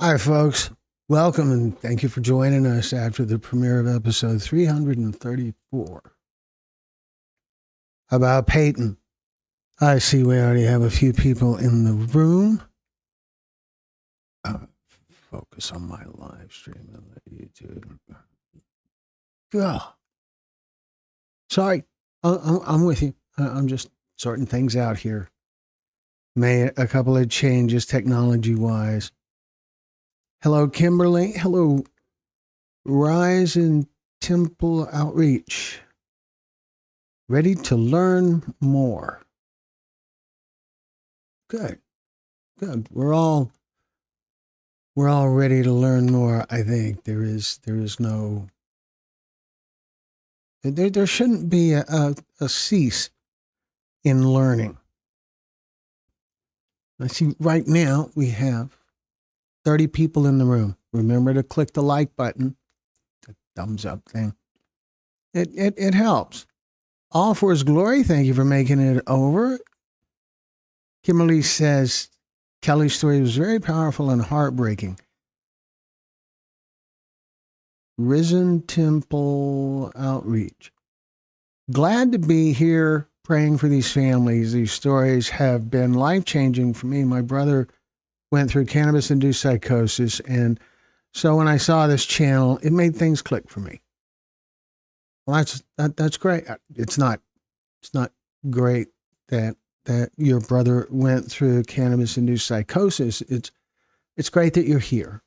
Hi, folks. Welcome and thank you for joining us after the premiere of episode 334 about Peyton. I see we already have a few people in the room. Uh, Focus on my live stream on YouTube. Oh, sorry. I'm with you. I'm just sorting things out here. Made a couple of changes technology wise. Hello, Kimberly. Hello, Rise in Temple Outreach. Ready to learn more. Good, good. We're all ready to learn more. I think there is no there shouldn't be a cease in learning. I see right now we have 30 people in the room. Remember to click the like button, the thumbs up thing. It helps. All for his glory. Thank you for making it over. Kimberly says Kelly's story was very powerful and heartbreaking. Risen Temple Outreach. Glad to be here praying for these families. These stories have been life changing for me. My brother went through cannabis induced psychosis. And so when I saw this channel, it made things click for me. Well, that's great. It's not great that your brother went through cannabis induced psychosis. It's great that you're here.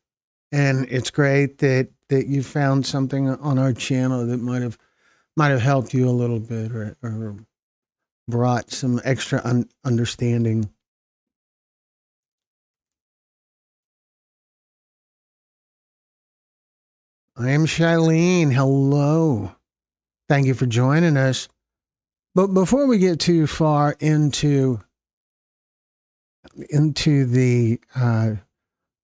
And it's great that you found something on our channel that might have helped you a little bit or brought some extra understanding. I am Shailene. Hello. Thank you for joining us. But before we get too far into the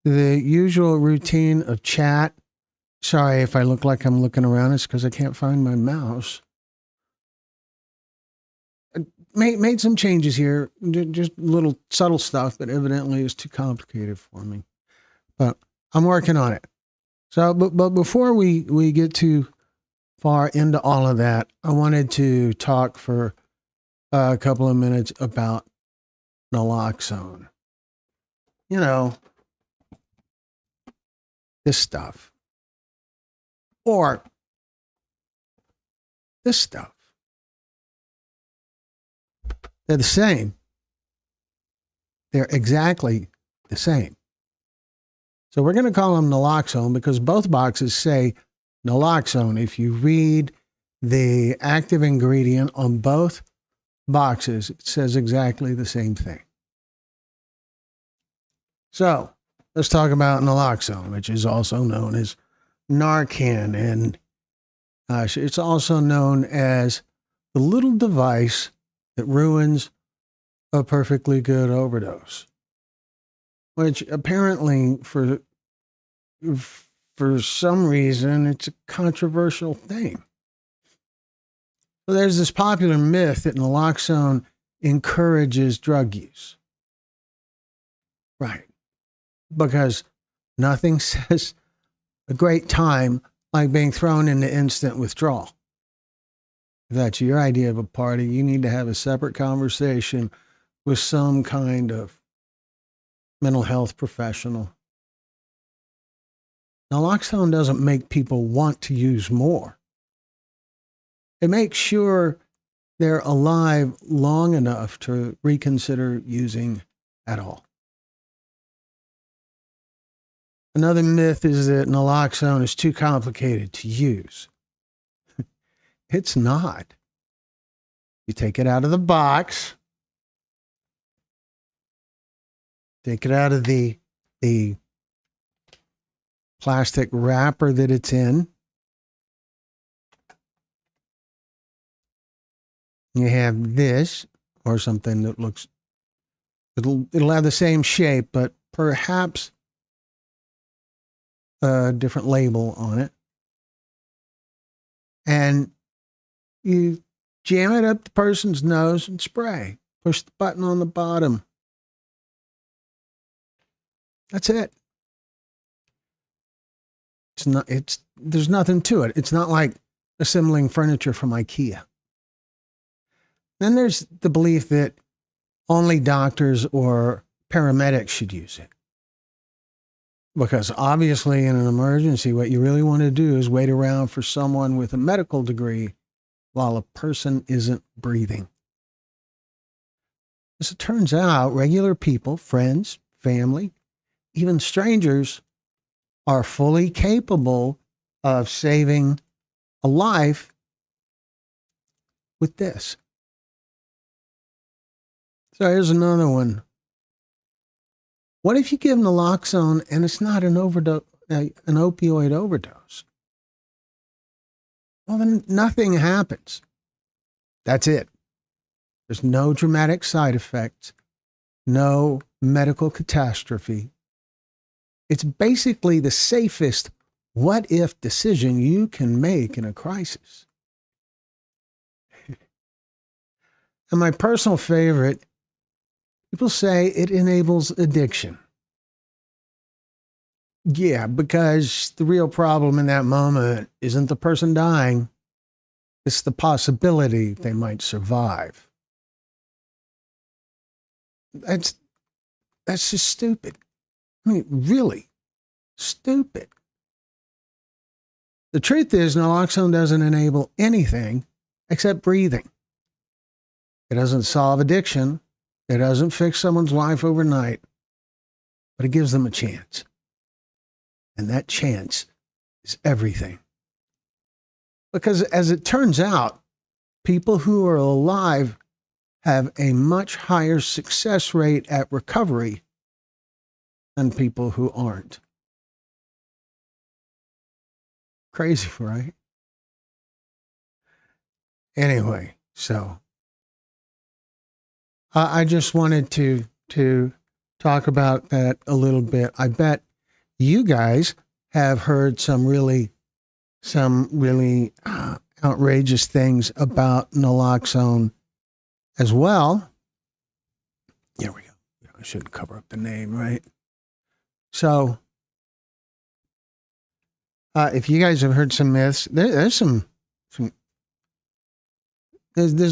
usual routine of chat, sorry if I look like I'm looking around. It's because I can't find my mouse. Made some changes here, just little subtle stuff, but evidently it's too complicated for me. But I'm working on it. So, but before we get too far into all of that, I wanted to talk for a couple of minutes about naloxone. You know, this stuff. Or this stuff. They're the same. They're exactly the same. So we're going to call them naloxone because both boxes say naloxone. If you read the active ingredient on both boxes, it says exactly the same thing. So let's talk about naloxone, which is also known as Narcan. And it's also known as the little device that ruins a perfectly good overdose, which apparently for some reason it's a controversial thing. So there's this popular myth that naloxone encourages drug use. Right. Because nothing says a great time like being thrown into instant withdrawal. If that's your idea of a party, you need to have a separate conversation with some kind of mental health professional. Naloxone doesn't make people want to use more. It makes sure they're alive long enough to reconsider using at all. Another myth is that naloxone is too complicated to use. It's not. You take it out of the box, take it out of the plastic wrapper that it's in. You have this or something that looks, it'll have the same shape, but perhaps a different label on it. And you jam it up the person's nose and spray. Push the button on the bottom. That's it. there's nothing to it. It's not like assembling furniture from IKEA. Then there's the belief that only doctors or paramedics should use it. Because obviously in an emergency, what you really want to do is wait around for someone with a medical degree while a person isn't breathing. As it turns out, regular people, friends, family, even strangers are fully capable of saving a life with this. So here's another one. What if you give naloxone and it's not an opioid overdose? Well, then nothing happens. That's it. There's no dramatic side effects, no medical catastrophe. It's basically the safest what if decision you can make in a crisis. And my personal favorite, people say it enables addiction. Yeah, because the real problem in that moment isn't the person dying, it's the possibility they might survive. That's just stupid. I mean, really stupid. The truth is, naloxone doesn't enable anything except breathing. It doesn't solve addiction. It doesn't fix someone's life overnight, but it gives them a chance. And that chance is everything. Because as it turns out, people who are alive have a much higher success rate at recovery than people who aren't. Crazy, right? Anyway, so I just wanted to talk about that a little bit. I bet you guys have heard some really outrageous things about naloxone as well. There we go. I shouldn't cover up the name, right? So, if you guys have heard some myths, there's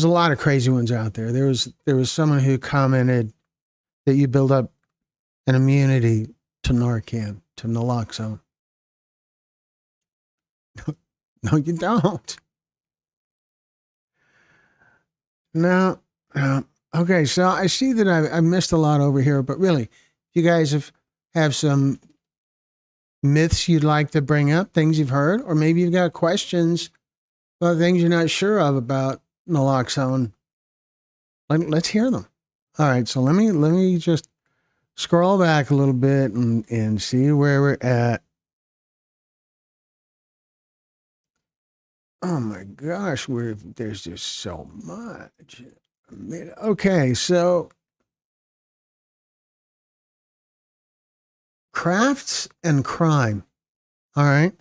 a lot of crazy ones out there. There was someone who commented that you build up an immunity to Narcan, to naloxone. No, you don't. No. Okay, so I see that I missed a lot over here, but really, you guys have some myths you'd like to bring up, things you've heard, or maybe you've got questions about things you're not sure of about naloxone. Let's hear them. All right, so let me just scroll back a little bit and see where we're at. Oh my gosh, there's just so much. Okay, so crafts and crime. All right.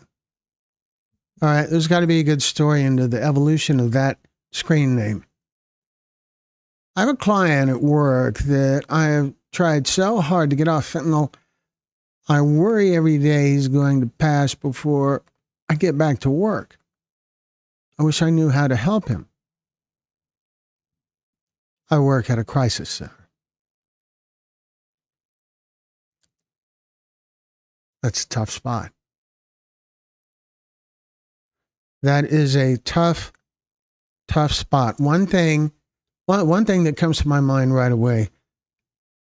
All right, there's got to be a good story into the evolution of that screen name. I have a client at work that I have tried so hard to get off fentanyl. I worry every day he's going to pass before I get back to work. I wish I knew how to help him. I work at a crisis center. That's a tough spot. That is a tough spot. One thing that comes to my mind right away,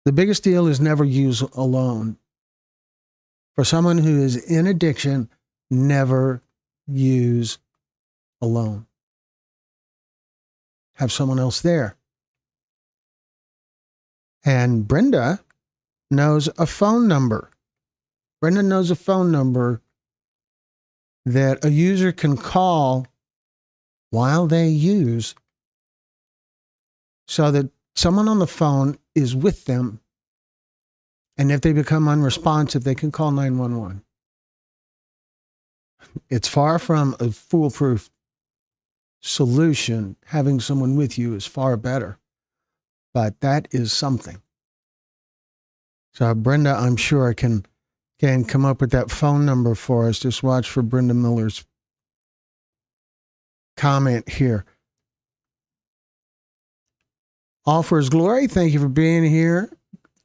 the biggest deal is never use alone. For someone who is in addiction, never use alone. Have someone else there. And Brenda knows a phone number. Brenda knows a phone number that a user can call while they use so that someone on the phone is with them. And if they become unresponsive, they can call 911. It's far from a foolproof solution. Having someone with you is far better. But that is something. So Brenda, I'm sure, can can come up with that phone number for us, just watch for Brenda Miller's comment here. All for His glory. Thank you for being here.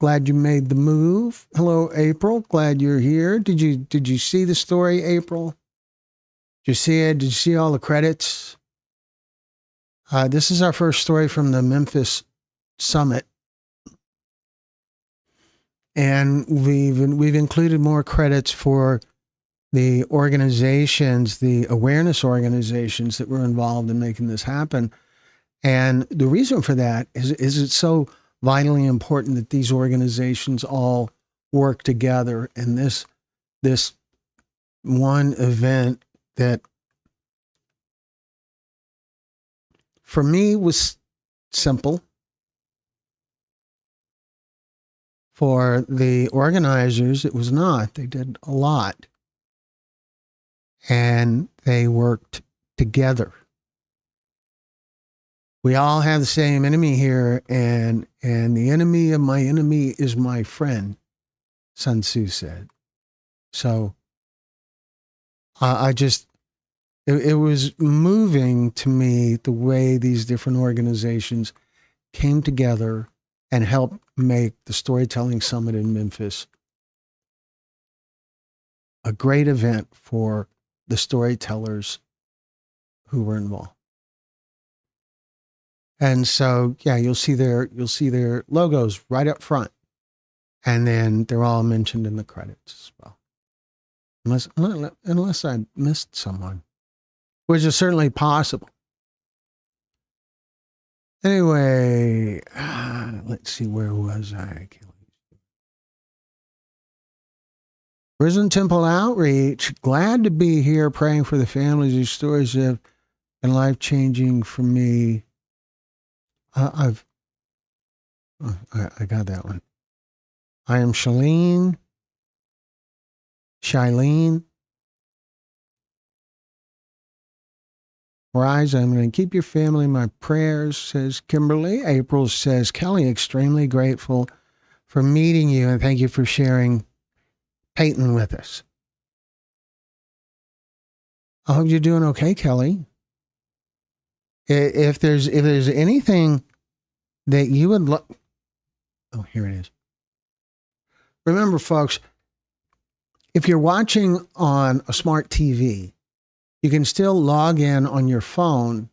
Glad you made the move. Hello, April. Glad you're here. Did you see the story, April? Did you see it? Did you see all the credits? This is our first story from the Memphis Summit, and we've included more credits for the organizations, the awareness organizations that were involved in making this happen. And the reason for that is it's so vitally important that these organizations all work together. And this one event that for me was simple. For the organizers, it was not. They did a lot. And they worked together. We all have the same enemy here, and the enemy of my enemy is my friend, Sun Tzu said. So it was moving to me the way these different organizations came together and helped make the Storytelling Summit in Memphis a great event for the storytellers who were involved. And so, yeah, you'll see their logos right up front, and then they're all mentioned in the credits as well. Unless I missed someone, which is certainly possible. Anyway, let's see, where was I? Risen Temple Outreach, glad to be here praying for the families whose stories have been life-changing for me. I got that one. I am Shailene. Rise, I'm going to keep your family in my prayers, says Kimberly. April says, Kelly, extremely grateful for meeting you, and thank you for sharing Peyton with us. I hope you're doing okay, Kelly. If there's anything that you would look, oh, here it is. Remember, folks, if you're watching on a smart TV, you can still log in on your phone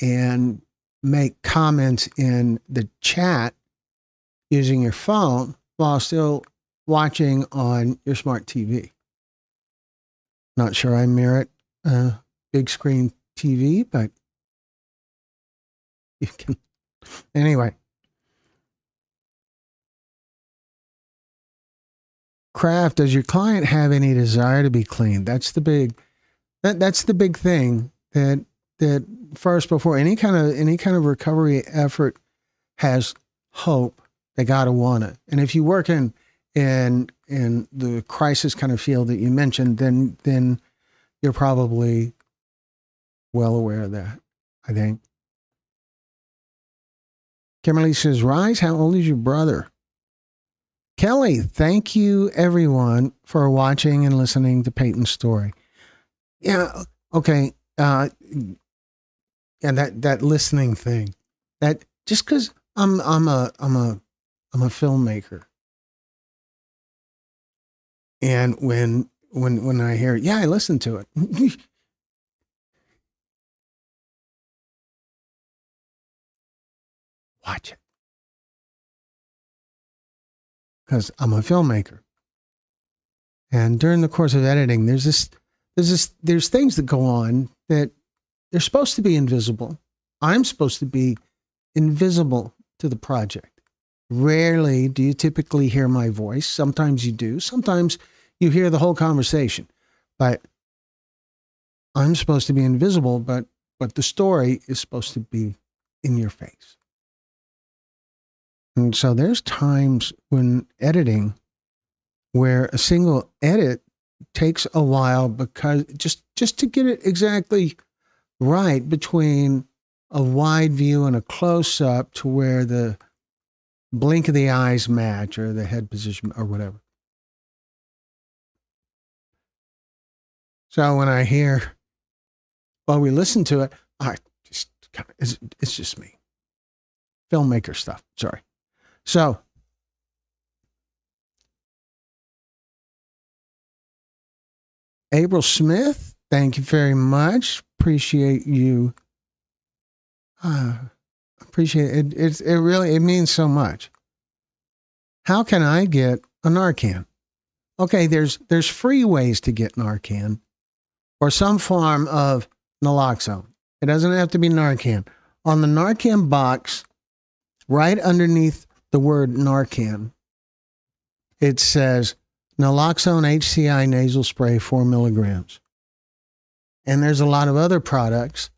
and make comments in the chat using your phone while still watching on your smart TV. Not sure I merit big screen TV, but you can. Anyway. Kraft, does your client have any desire to be clean? That's the big thing that first, before any kind of recovery effort has hope, they gotta want it. And if you work in the crisis kind of field that you mentioned, then you're probably well aware of that, I think. Kimberly says, Rise, how old is your brother? Kelly, thank you everyone for watching and listening to Peyton's story. Yeah, okay. And that listening thing, that just because I'm a filmmaker, and when I hear, yeah, I listen to it. Watch it. Because I'm a filmmaker. And during the course of editing, there's things that go on that they're supposed to be invisible. I'm supposed to be invisible to the project. Rarely do you typically hear my voice. Sometimes you do. Sometimes you hear the whole conversation. But I'm supposed to be invisible, but the story is supposed to be in your face. And so there's times when editing where a single edit takes a while because just to get it exactly right between a wide view and a close-up to where the blink of the eyes match or the head position or whatever. So when I hear, while we listen to it, I just kind of, it's just me. Filmmaker stuff. Sorry. So, April Smith, thank you very much. Appreciate you. Appreciate it. It really, it means so much. How can I get a Narcan? Okay, there's free ways to get Narcan or some form of naloxone. It doesn't have to be Narcan. On the Narcan box, right underneath the word Narcan, it says naloxone HCI nasal spray 4 milligrams. And there's a lot of other products.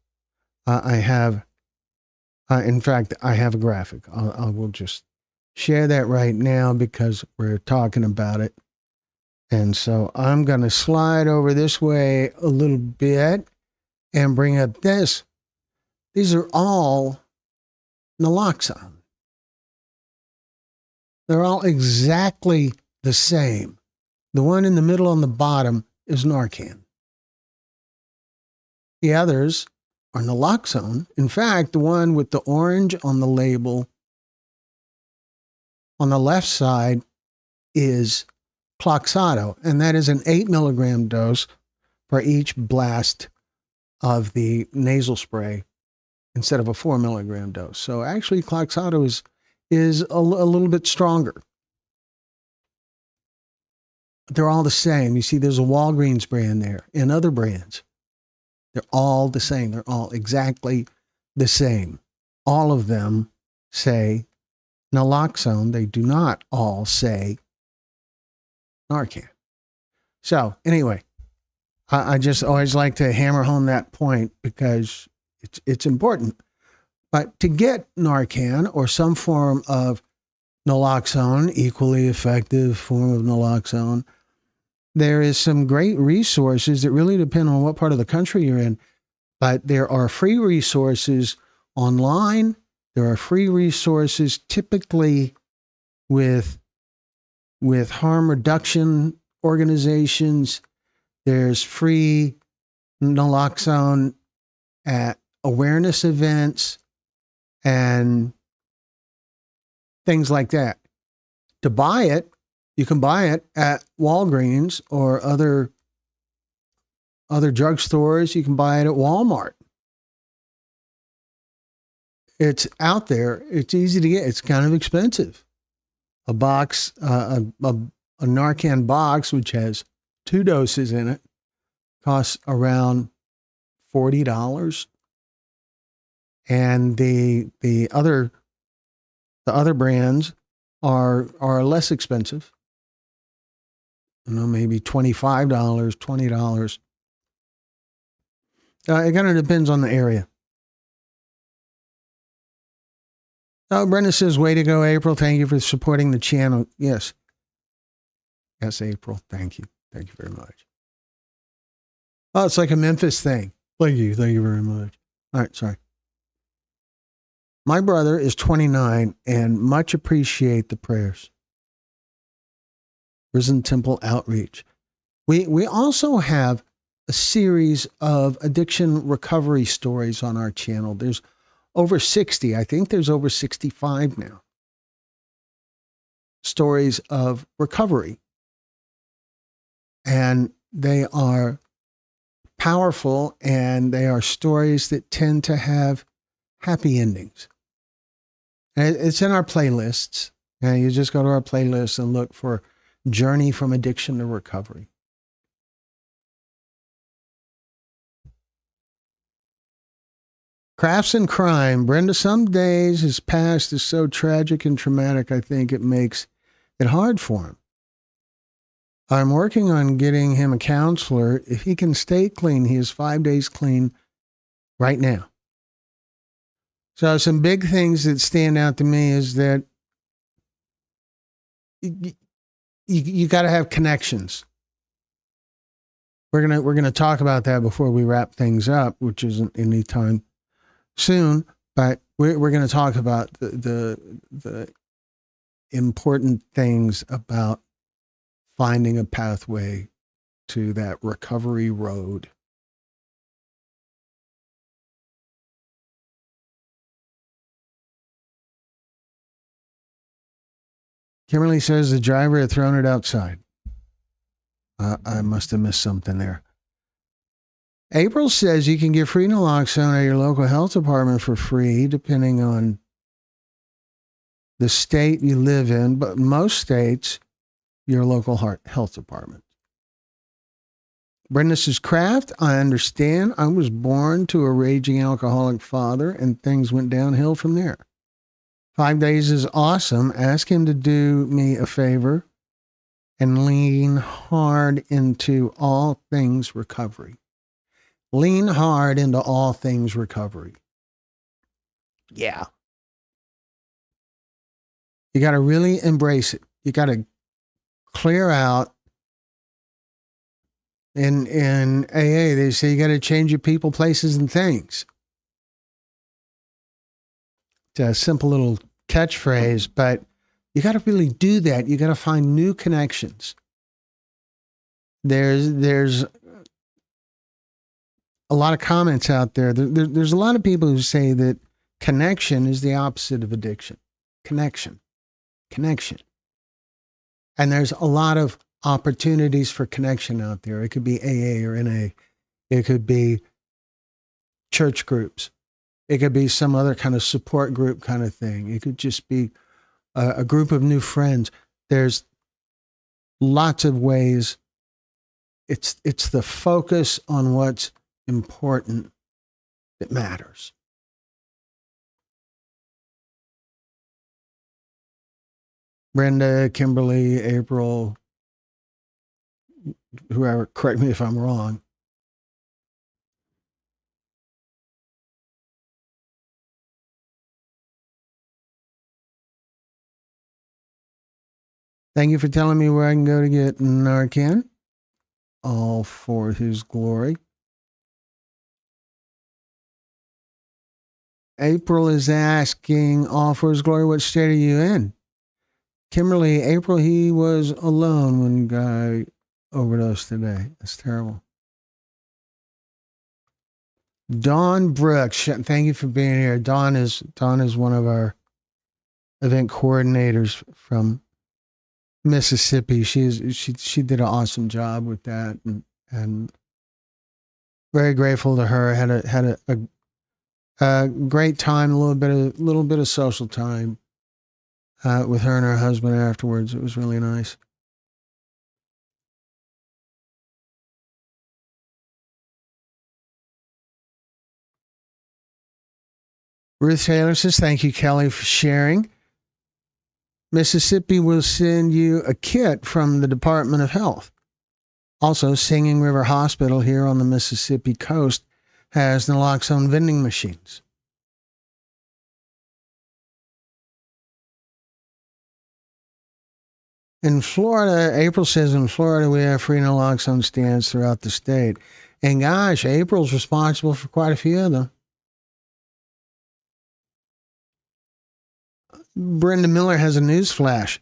I have, in fact, I have a graphic. I will just share that right now because we're talking about it. And so I'm going to slide over this way a little bit and bring up this. These are all naloxone. They're all exactly the same. The one in the middle on the bottom is Narcan. The others are naloxone. In fact, the one with the orange on the label on the left side is Cloxado, and that is an 8 milligram dose for each blast of the nasal spray instead of a 4 milligram dose. So actually, Cloxado is a little bit stronger. They're all the same. You see, there's a Walgreens brand there and other brands. They're all the same. They're all exactly the same. All of them say naloxone. They do not all say Narcan. So anyway, I just always like to hammer home that point because it's important. But to get Narcan or some form of naloxone, equally effective form of naloxone, there is some great resources that really depend on what part of the country you're in. But there are free resources online. There are free resources typically with harm reduction organizations. There's free naloxone at awareness events and things like that. To buy it, you can buy it at Walgreens or other drugstores. You can buy it at Walmart. It's out there. It's easy to get. It's kind of expensive. A box, a Narcan box, which has 2 doses in it, costs around $40. And the other brands are less expensive. You know, maybe $25, $20. It kind of depends on the area. Oh, Brenda says, way to go, April. Thank you for supporting the channel. Yes. Yes, April. Thank you. Thank you very much. Oh, it's like a Memphis thing. Thank you. Thank you very much. All right, sorry. My brother is 29 and much appreciate the prayers. Risen Temple Outreach. We also have a series of addiction recovery stories on our channel. There's over 60. I think there's over 65 now. Stories of recovery. And they are powerful, and they are stories that tend to have happy endings. And it's in our playlists. And you just go to our playlist and look for Journey from Addiction to Recovery. Crafts and crime. Brenda, some days his past is so tragic and traumatic, I think it makes it hard for him. I'm working on getting him a counselor. If he can stay clean, he is 5 days clean right now. So some big things that stand out to me is that you got to have connections. We're gonna talk about that before we wrap things up, which isn't any time soon. But we're going to talk about the important things about finding a pathway to that recovery road. Kimberly says the driver had thrown it outside. I must have missed something there. April says you can get free naloxone at your local health department for free, depending on the state you live in, but most states, your local health department. Brenda says, Kraft, I understand. I was born to a raging alcoholic father, and things went downhill from there. 5 days is awesome. Ask him to do me a favor and lean hard into all things recovery. Lean hard into all things recovery. Yeah. You got to really embrace it. You got to clear out. In AA, they say you got to change your people, places, and things. It's a simple little catchphrase, but you got to really do that. You got to find new connections. There's a lot of comments out there. There's a lot of people who say that connection is the opposite of addiction. Connection. And there's a lot of opportunities for connection out there. It could be AA or NA. It could be church groups. It could be some other kind of support group kind of thing. It could just be a group of new friends. There's lots of ways. It's the focus on what's important that matters. Brenda, Kimberly, April, whoever, correct me if I'm wrong. Thank you for telling me where I can go to get Narcan. All for his glory. April is asking, all for his glory, what state are you in? Kimberly, April, he was alone when guy overdosed today. That's terrible. Dawn Brooks, thank you for being here. Dawn is one of our event coordinators from Mississippi. She did an awesome job with that, and very grateful to her. Had a great time, a little bit of social time with her and her husband afterwards. It was really nice. Ruth Taylor says, thank you, Kelly, for sharing. Mississippi will send you a kit from the Department of Health. Also, Singing River Hospital here on the Mississippi coast has naloxone vending machines. In Florida, April says in Florida we have free naloxone stands throughout the state. And gosh, April's responsible for quite a few of them. Brenda Miller has a news flash.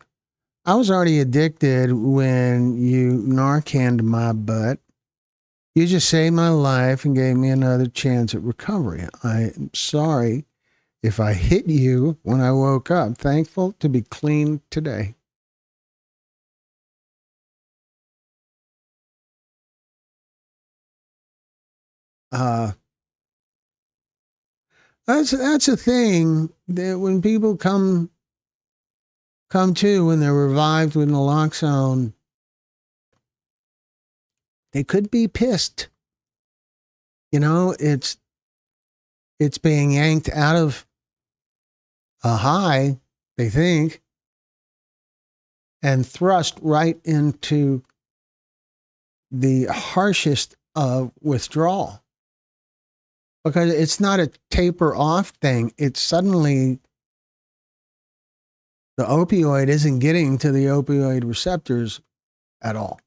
I was already addicted when you Narcaned my butt. You just saved my life and gave me another chance at recovery. I'm sorry if I hit you when I woke up. Thankful to be clean today. That's a thing that when people come to when they're revived with naloxone, they could be pissed. You know, it's being yanked out of a high, they think, and thrust right into the harshest of withdrawal. Because it's not a taper off thing. It's suddenly the opioid isn't getting to the opioid receptors at all.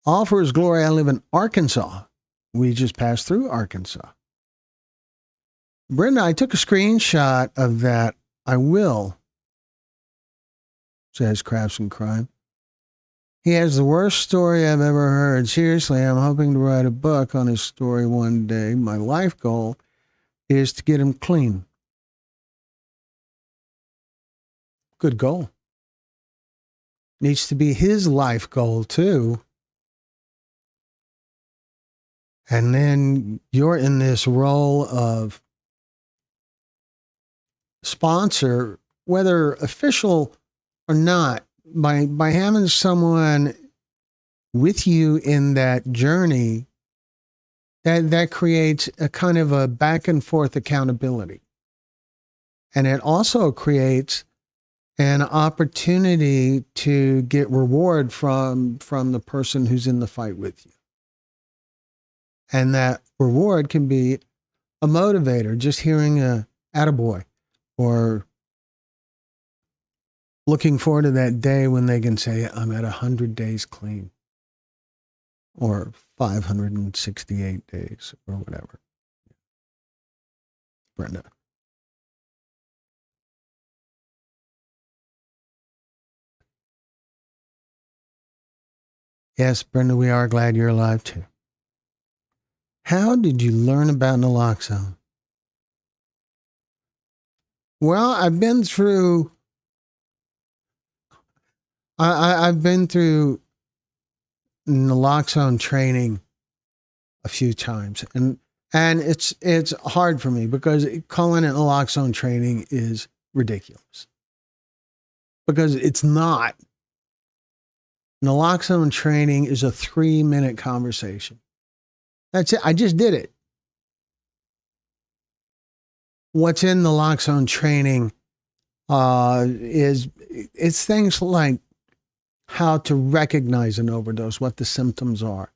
All for his glory, I live in Arkansas. We just passed through Arkansas. Brenda, I took a screenshot of that. I will says Crafts and Crime. He has the worst story I've ever heard. Seriously, I'm hoping to write a book on his story one day. My life goal is to get him clean. Good goal. Needs to be his life goal, too. And then you're in this role of sponsor, whether official or not, by having someone with you in that journey, that creates a kind of a back and forth accountability. And it also creates an opportunity to get reward from the person who's in the fight with you. And that reward can be a motivator, just hearing a attaboy, or looking forward to that day when they can say, I'm at 100 days clean, or 568 days, or whatever. Brenda. Yes, Brenda, we are glad you're alive too. How did you learn about naloxone? Well, I've been through naloxone training a few times, and it's hard for me because calling it naloxone training is ridiculous, because it's not. Naloxone training is a 3-minute conversation. That's it. I just did it. What's in naloxone training it's things like how to recognize an overdose, what the symptoms are.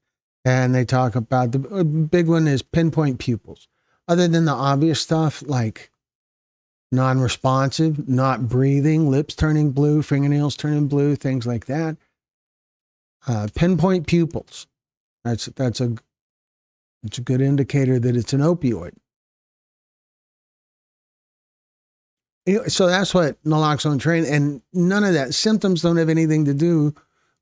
And they talk about the big one is pinpoint pupils. Other than the obvious stuff like non-responsive, not breathing, lips turning blue, fingernails turning blue, things like that. Pinpoint pupils. That's a good indicator that it's an opioid. So that's what naloxone training, and none of that. Symptoms don't have anything to do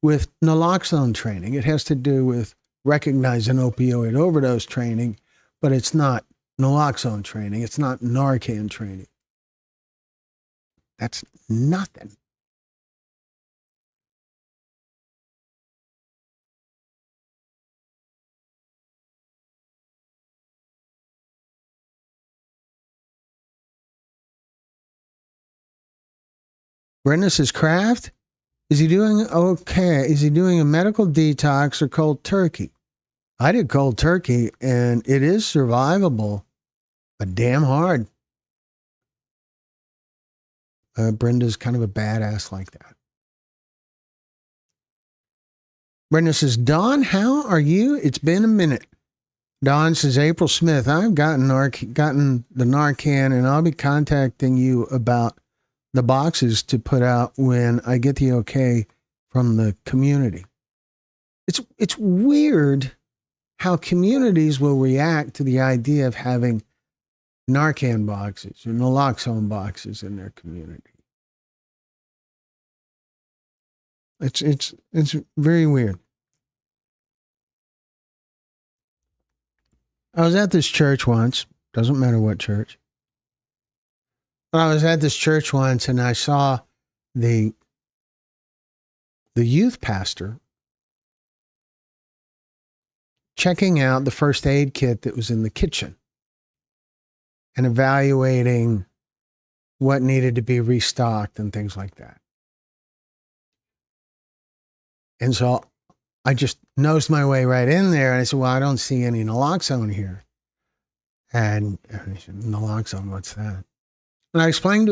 with naloxone training. It has to do with recognizing opioid overdose training, but it's not naloxone training. It's not Narcan training. That's nothing. Brenda says, Kraft, is he doing okay? Is he doing a medical detox or cold turkey? I did cold turkey, and it is survivable, but damn hard. Brenda's kind of a badass like that. Brenda says, Dawn, how are you? It's been a minute. Dawn says, April Smith, I've gotten the Narcan, and I'll be contacting you about the boxes to put out when I get the okay from the community. It's weird how communities will react to the idea of having Narcan boxes or naloxone boxes in their community. It's very weird. I was at this church once. Doesn't matter what church. But I was at this church once, and I saw the youth pastor checking out the first aid kit that was in the kitchen and evaluating what needed to be restocked and things like that. And so I just nosed my way right in there, and I said, well, I don't see any naloxone here. And he said, naloxone, what's that? And I explained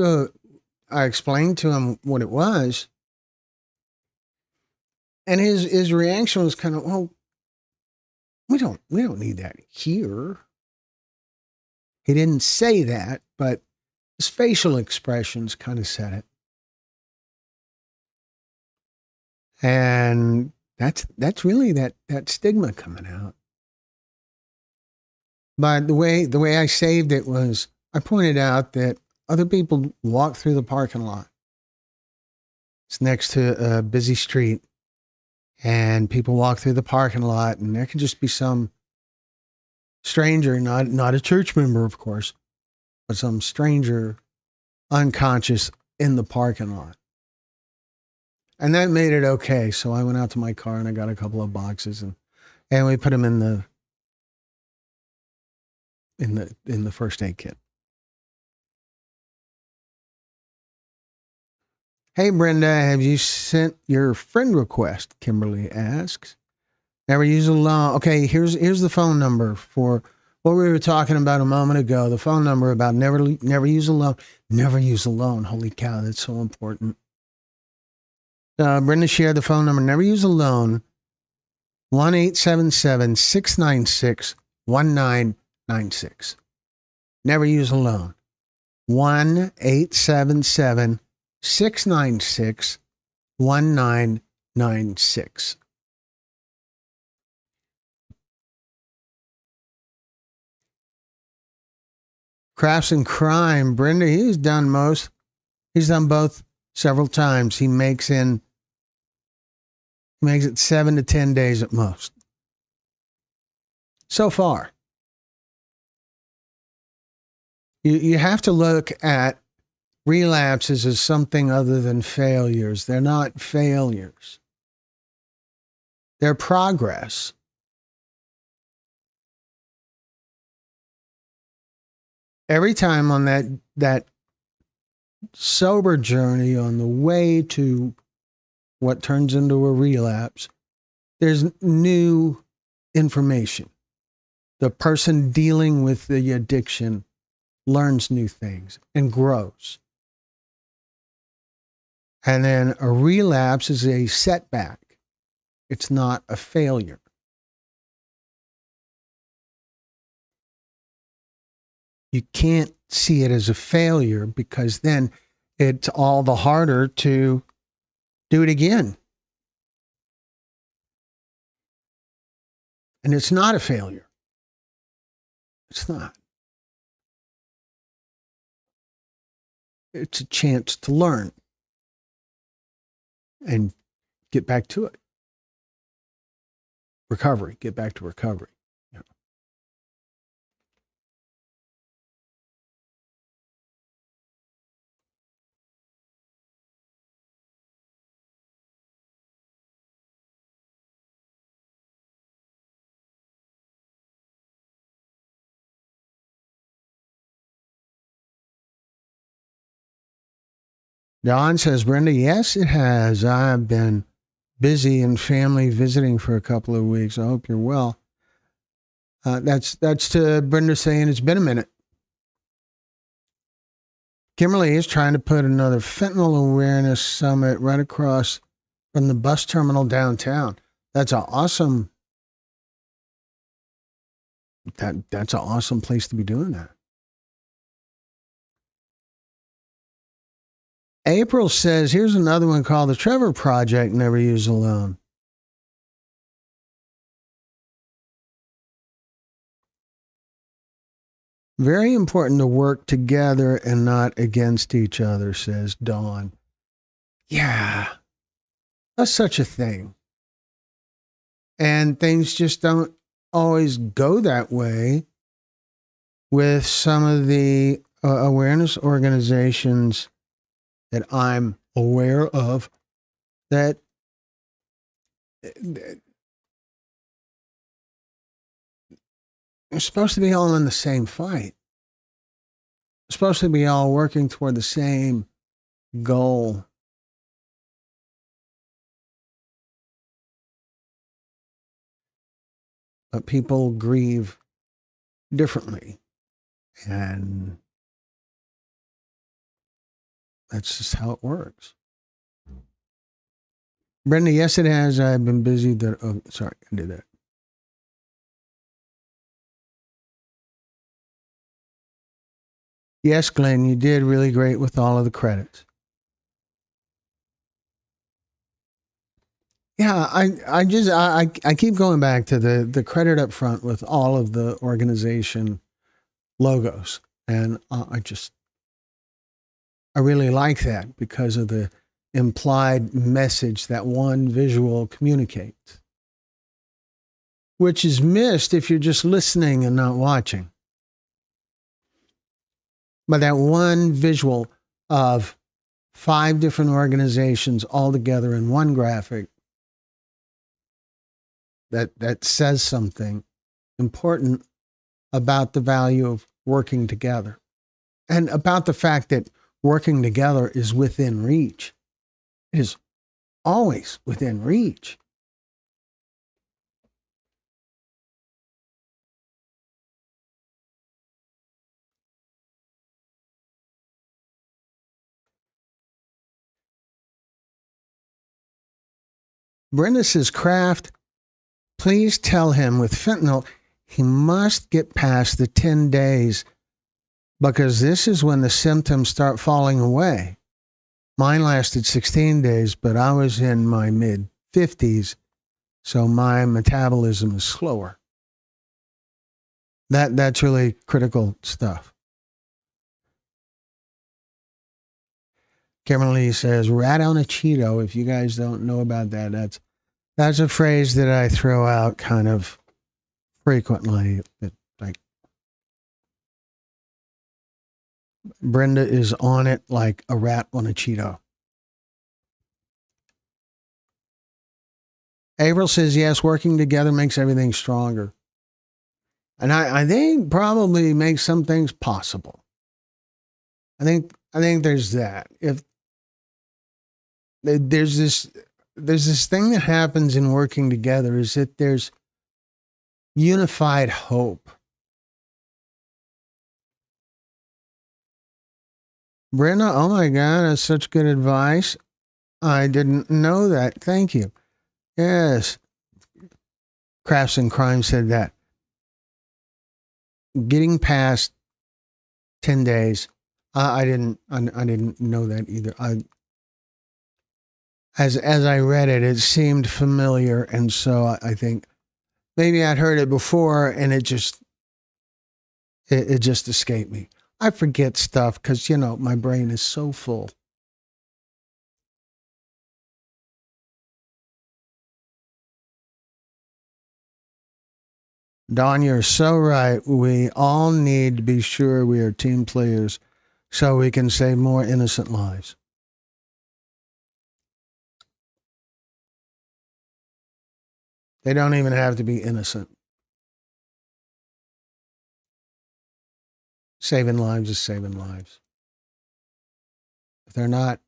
to him what it was. And his reaction was kind of, well, we don't need that here. He didn't say that, but his facial expressions kind of said it. And that's really that stigma coming out. But the way I saved it was I pointed out that other people walk through the parking lot. It's next to a busy street, and people walk through the parking lot, and there can just be some stranger, not a church member, of course, but some stranger unconscious in the parking lot. And that made it okay. So I went out to my car and I got a couple of boxes and we put them in the first aid kit. Hey Brenda, have you sent your friend request? Kimberly asks. Never use alone. Okay, here's the phone number for what we were talking about a moment ago. The phone number about never use alone. Never use alone. Holy cow, that's so important. Brenda shared the phone number. Never use alone. 1-877-696-1996. Never use alone. 1-877-696-1996. Crafts and Crime. Brenda, he's done both several times. He makes it 7 to 10 days at most. So far. You have to look at relapses as something other than failures. They're not failures. They're progress. Every time on that sober journey on the way to what turns into a relapse, there's new information. The person dealing with the addiction learns new things and grows. And then a relapse is a setback. It's not a failure. You can't see it as a failure because then it's all the harder to do it again. And it's not a failure. It's not. It's a chance to learn and get back to it. Recovery, get back to recovery. Yeah. Don says, Brenda, yes, it has. I've been busy and family visiting for a couple of weeks. I hope you're well. That's to Brenda saying it's been a minute. Kimberly is trying to put another fentanyl awareness summit right across from the bus terminal downtown. That's an awesome. That's an awesome place to be doing that. April says, here's another one called the Trevor Project, Never Use Alone. Very important to work together and not against each other, says Dawn. Yeah, that's such a thing. And things just don't always go that way with some of the awareness organizations that I'm aware of that they're supposed to be all in the same fight. They're supposed to be all working toward the same goal. But people grieve differently. And that's just how it works. Brenda, yes, it has. I've been busy. Sorry, I did that. Yes, Glenn, you did really great with all of the credits. Yeah, I keep going back to the credit up front with all of the organization logos, and I really like that because of the implied message that one visual communicates, which is missed if you're just listening and not watching. But that one visual of 5 different organizations all together in one graphic that says something important about the value of working together and about the fact that working together is within reach. It is always within reach. Brenda says, Kraft, please tell him with fentanyl, he must get past the 10 days because this is when the symptoms start falling away. Mine lasted 16 days, but I was in my mid-50s, so my metabolism is slower. That's really critical stuff. Kimberly says, rat on a Cheeto. If you guys don't know about that, that's a phrase that I throw out kind of frequently. Like Brenda is on it like a rat on a Cheeto. April says, yes, working together makes everything stronger. And I think probably makes some things possible. I think there's that. If there's this thing that happens in working together is that there's unified hope. Brenda, oh my God, that's such good advice. I didn't know that. Thank you. Yes. Crafts and Crime said that. Getting past 10 days. I didn't know that either. As I read it, it seemed familiar, and so I think maybe I'd heard it before, and it just escaped me. I forget stuff because my brain is so full. Don, you're so right. We all need to be sure we are team players so we can save more innocent lives. They don't even have to be innocent. Saving lives is saving lives. If they're not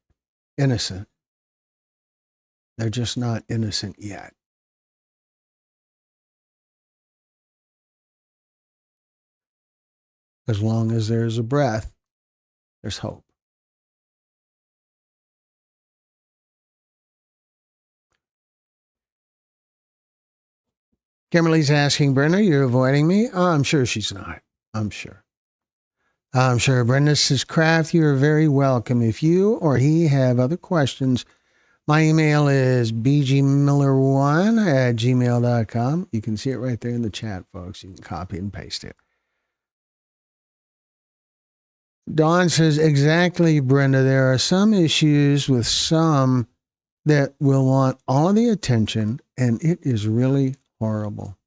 innocent, they're just not innocent yet. As long as there's a breath, there's hope. Kimberly's asking, Brenda, you're avoiding me? Oh, I'm sure she's not. I'm sure. Brenda says, Kraft, you are very welcome. If you or he have other questions, my email is bgmiller1@gmail.com. You can see it right there in the chat, folks. You can copy and paste it. Dawn says, exactly, Brenda. There are some issues with some that will want all of the attention, and it is really horrible.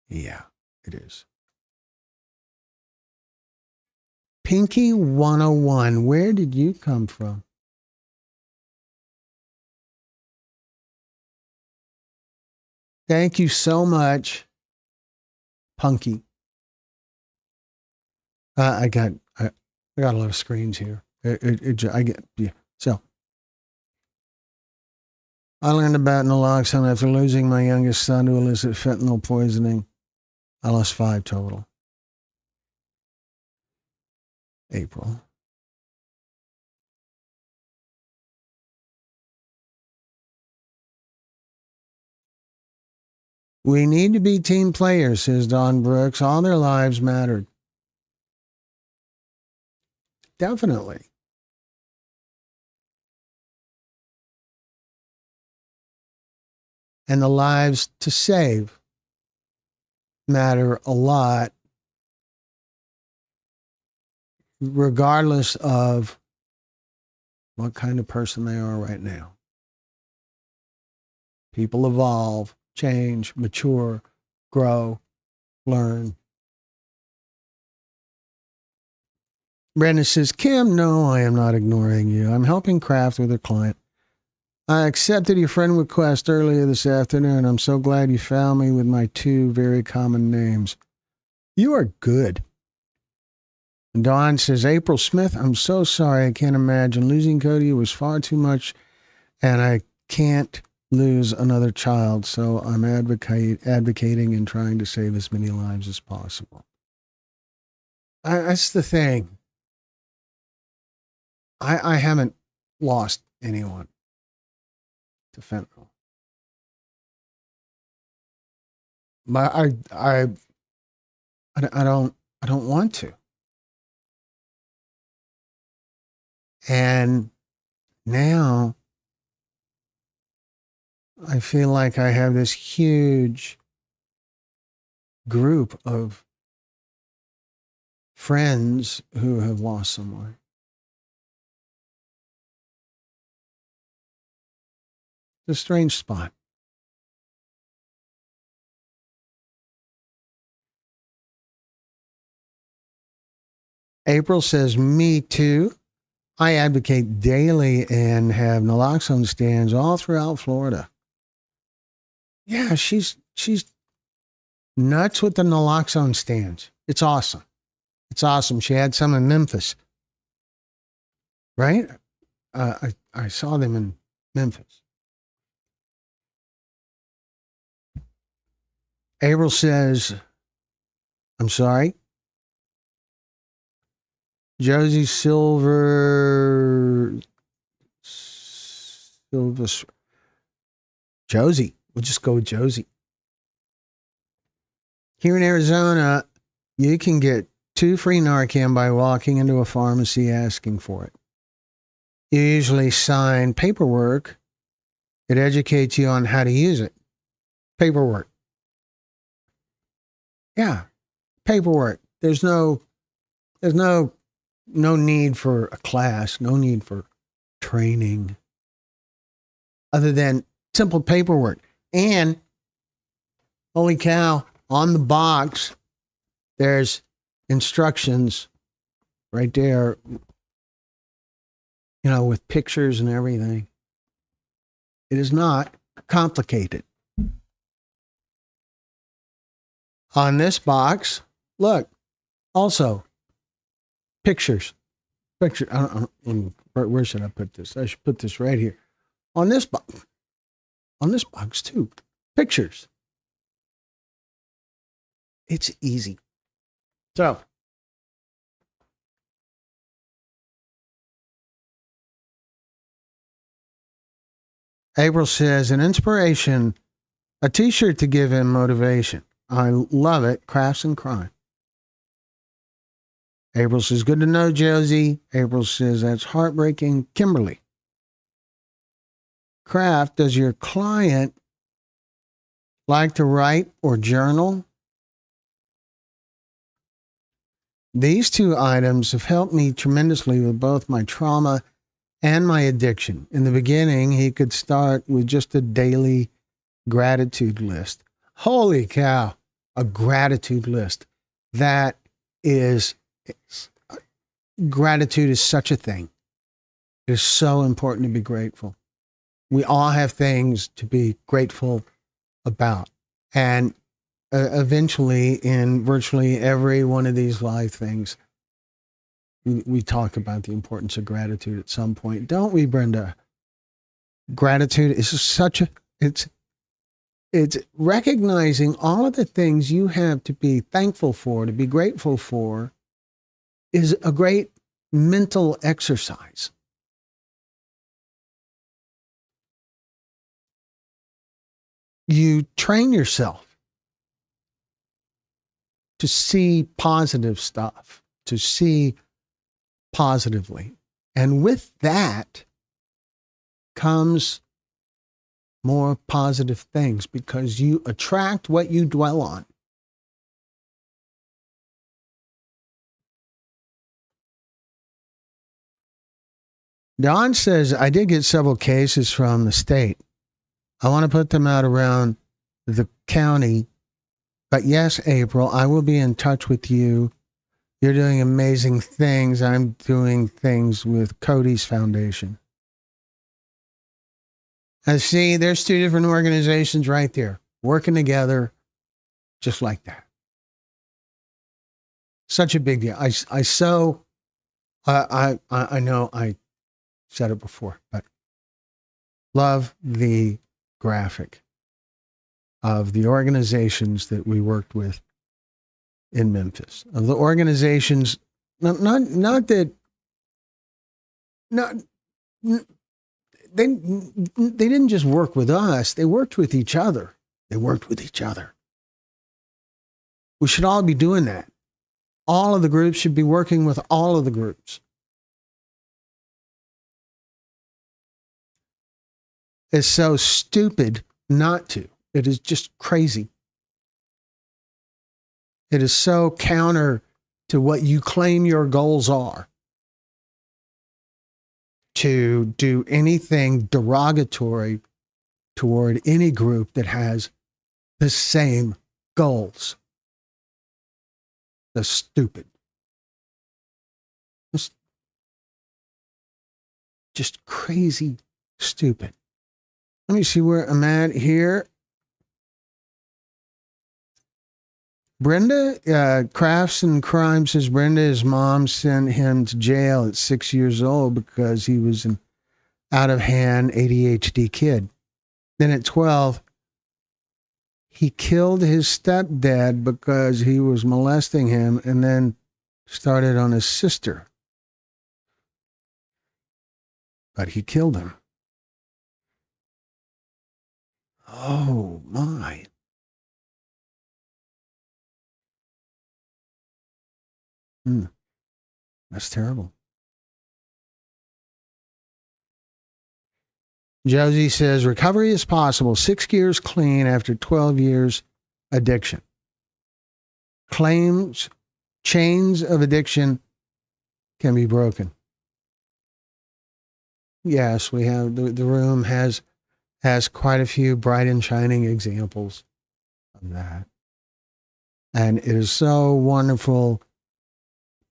Yeah, it is. Pinky 101, where did you come from? Thank you so much, Punky. I got a lot of screens here. So I learned about naloxone after losing my youngest son to illicit fentanyl poisoning. I lost 5 total. April. We need to be team players, says Don Brooks. All their lives mattered. Definitely. And the lives to save matter a lot, regardless of what kind of person they are right now. People evolve, change, mature, grow, learn. Brenda says, Kim, no, I am not ignoring you. I'm helping Kraft with a client. I accepted your friend request earlier this afternoon. I'm so glad you found me with my two very common names. You are good. Dawn says, April Smith, I'm so sorry. I can't imagine. Losing Cody was far too much, and I can't lose another child, so I'm advocating and trying to save as many lives as possible. That's the thing. I haven't lost anyone to fentanyl. But I don't want to. And now I feel like I have this huge group of friends who have lost someone. It's a strange spot. April says, me too. I advocate daily and have naloxone stands all throughout Florida. Yeah, she's nuts with the naloxone stands. It's awesome. It's awesome. She had some in Memphis, right? I saw them in Memphis. April says, I'm sorry. Josie Silver. Josie. We'll just go with Josie. Here in Arizona, you can get 2 free Narcan by walking into a pharmacy asking for it. You usually sign paperwork. It educates you on how to use it. Paperwork. Yeah, paperwork. There's no need for a class, no need for training other than simple paperwork. And holy cow, on the box, there's instructions right there, with pictures and everything. It is not complicated. On this box, look, also pictures. Picture. Where should I put this? I should put this right here. On this box. On this box too. Pictures. It's easy. So, April says, an inspiration, a t-shirt to give him motivation. I love it. Crafts and crime. April says, good to know, Josie. April says, that's heartbreaking. Kimberly. Craft, does your client like to write or journal? These 2 items have helped me tremendously with both my trauma and my addiction. In the beginning, he could start with just a daily gratitude list. Holy cow, a gratitude list. That is, gratitude is such a thing. It is so important to be grateful. We all have things to be grateful about. And eventually, in virtually every one of these life things, we talk about the importance of gratitude at some point, don't we, Brenda? Gratitude is it's recognizing all of the things you have to be thankful for, to be grateful for, is a great mental exercise. You train yourself to see positive stuff, to see positively. And with that comes more positive things because you attract what you dwell on. Don says, I did get several cases from the state. I want to put them out around the county. But yes, April, I will be in touch with you. You're doing amazing things. I'm doing things with Cody's Foundation. And see, there's two different organizations right there working together just like that. Such a big deal. I know I said it before, but love the graphic of the organizations that we worked with in Memphis. Of the organizations, not that, not they didn't just work with us. They worked with each other. They worked with each other. We should all be doing that. All of the groups should be working with all of the groups. It's so stupid not to. It is just crazy. It is so counter to what you claim your goals are to do anything derogatory toward any group that has the same goals. That's stupid. It's just crazy stupid. Let me see where I'm at here. Brenda, Crafts and Crime says Brenda's mom sent him to jail at 6 years old because he was an out-of-hand ADHD kid. Then at 12, he killed his stepdad because he was molesting him and then started on his sister. But he killed him. Oh, my. That's terrible. Josie says recovery is possible. 6 years clean after 12 years addiction. Claims chains of addiction can be broken. Yes, we have the room has quite a few bright and shining examples of that. And it is so wonderful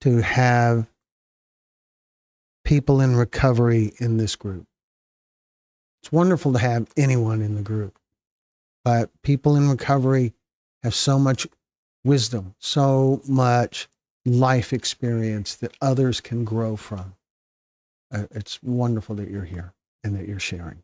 to have people in recovery in this group. It's wonderful to have anyone in the group, but people in recovery have so much wisdom, so much life experience that others can grow from. It's wonderful that you're here and that you're sharing.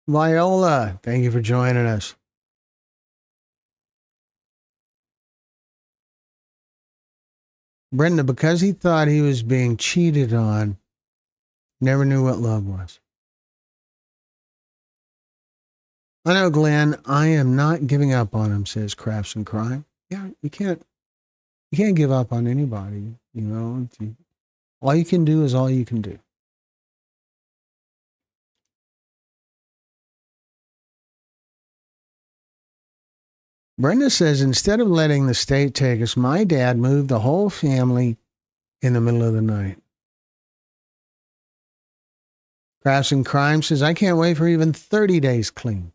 Viola, thank you for joining us. Brenda, because he thought he was being cheated on, never knew what love was. I know, Glenn, I am not giving up on him, says Crafts and Crime. Yeah, you can't give up on anybody, you know. All you can do is all you can do. Brenda says, instead of letting the state take us, my dad moved the whole family in the middle of the night. Crafts and Crime says, I can't wait for even 30 days clean.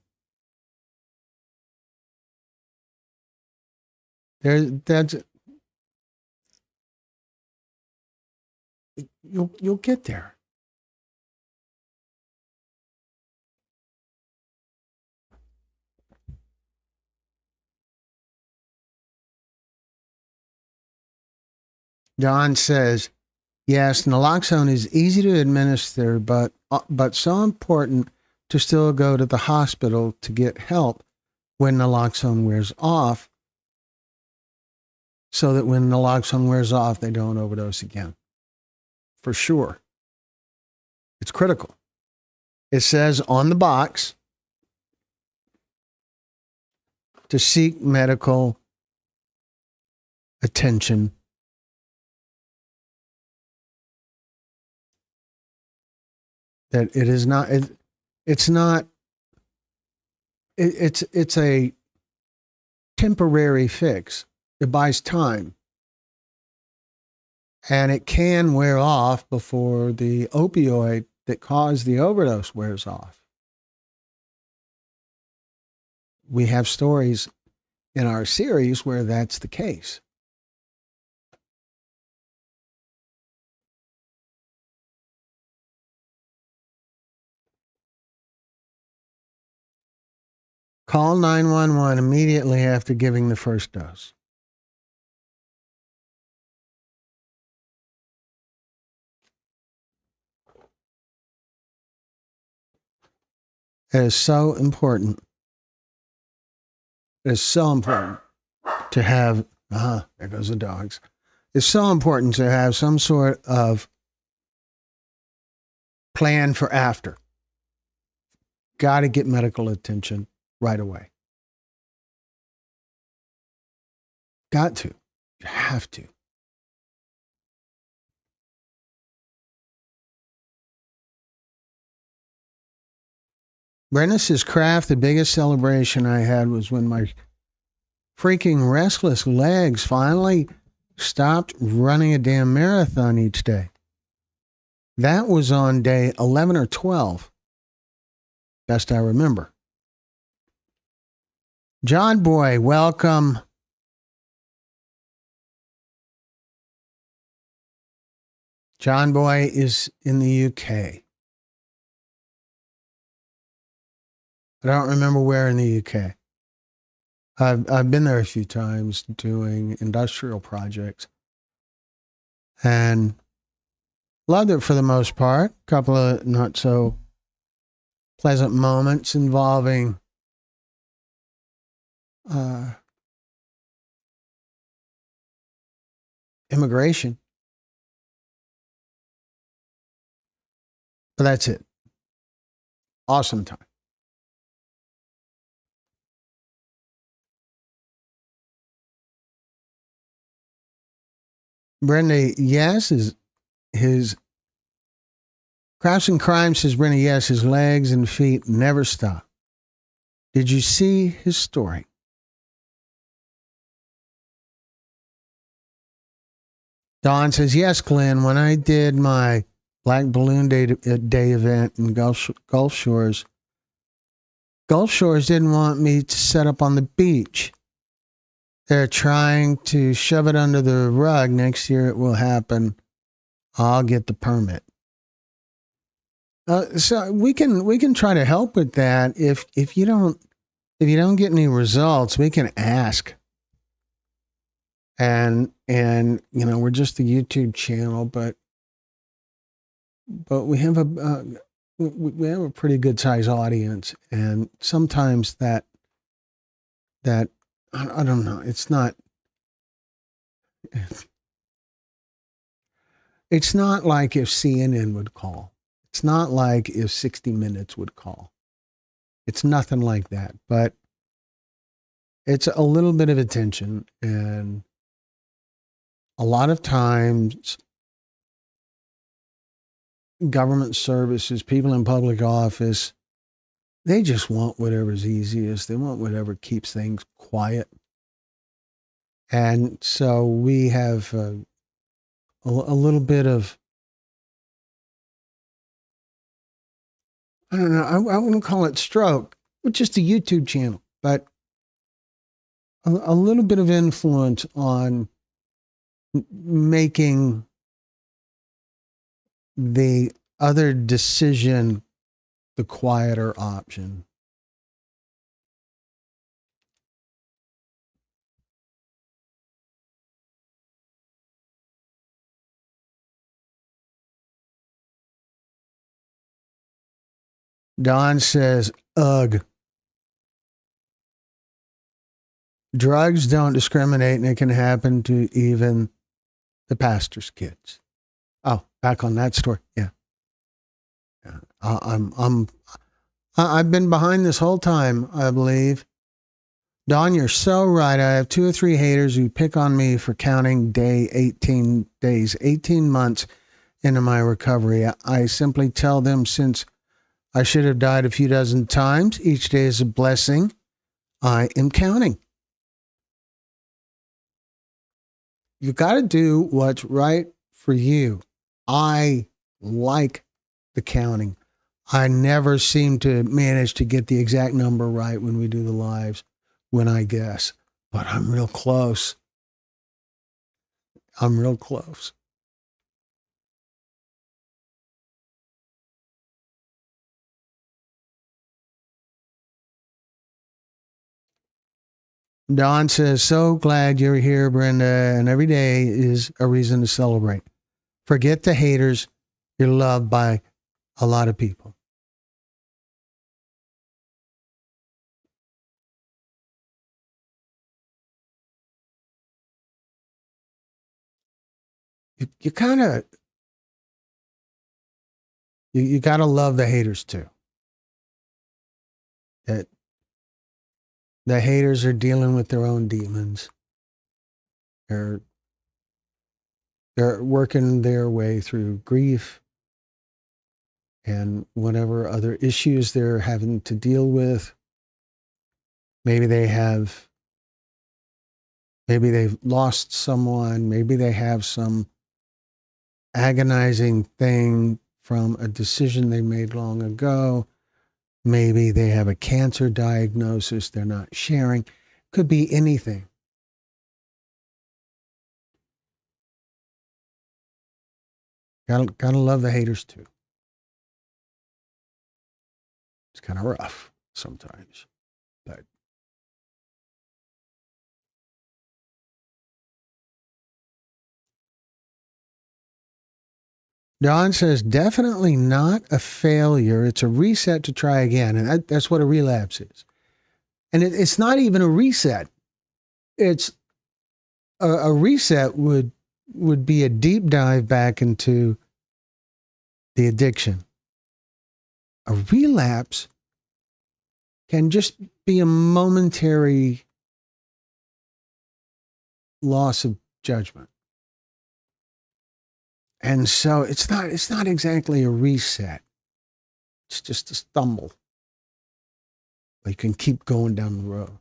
That's you'll get there. Don says, yes, naloxone is easy to administer, but so important to still go to the hospital to get help when naloxone wears off, so that when naloxone wears off, they don't overdose again. For sure. It's critical. It says on the box to seek medical attention That it is not. It's not. It's a temporary fix. It buys time, and it can wear off before the opioid that caused the overdose wears off. We have stories in our series where that's the case. Call 911 immediately after giving the first dose. It is so important. It is so important to have, there goes the dogs. It's so important to have some sort of plan for after. Got to get medical attention right away. Got to. You have to. Brenda says, Kraft, the biggest celebration I had was when my freaking restless legs finally stopped running a damn marathon each day. That was on day 11 or 12. Best I remember. John Boy, welcome. John Boy is in the UK. I don't remember where in the UK. I've been there a few times doing industrial projects and loved it for the most part. A couple of not so pleasant moments involving immigration. But that's it. Awesome time. Brenda, yes, his Crafts and Crime says, Brenda, yes, his legs and feet never stop. Did you see his story? Don says, yes, Glenn, when I did my Black Balloon Day event in Gulf Shores, Gulf Shores didn't want me to set up on the beach. They're trying to shove it under the rug. Next year it will happen. I'll get the permit. So we can try to help with that. If you don't get any results, we can ask. And we're just a YouTube channel, but we have a pretty good size audience, and sometimes that I don't know. It's not like if CNN would call. It's not like if 60 Minutes would call. It's nothing like that, but it's a little bit of attention, and a lot of times government services, people in public office, they just want whatever's easiest. They want whatever keeps things quiet. And so we have a little bit of, I don't know, I wouldn't call it stroke. It's just a YouTube channel, but a little bit of influence on making the other decision the quieter option. Don says, ugh. Drugs don't discriminate, and it can happen to even the pastor's kids. Oh, back on that story. Yeah. I've been behind this whole time, I believe. Don, you're so right. I have 2 or 3 haters who pick on me for counting 18 days, 18 months into my recovery. I simply tell them, since I should have died a few dozen times, each day is a blessing. I am counting. You got to do what's right for you. I like the counting. I never seem to manage to get the exact number right when we do the lives, when I guess, but I'm real close. I'm real close. Don says, so glad you're here, Brenda, and every day is a reason to celebrate. Forget the haters. You're loved by a lot of people. You kind of, you got to love the haters too. That the haters are dealing with their own demons. They're they're working their way through grief and whatever other issues they're having to deal with. Maybe they've lost someone, maybe they have some agonizing thing from a decision they made long ago. Maybe they have a cancer diagnosis they're not sharing. Could be anything. Gotta love the haters too. It's kind of rough sometimes, but Don says, definitely not a failure. It's a reset to try again. And that's what a relapse is. And it's not even a reset. It's a reset would be a deep dive back into the addiction. A relapse can just be a momentary loss of judgment. And so it's not exactly a reset. It's just a stumble. You can keep going down the road.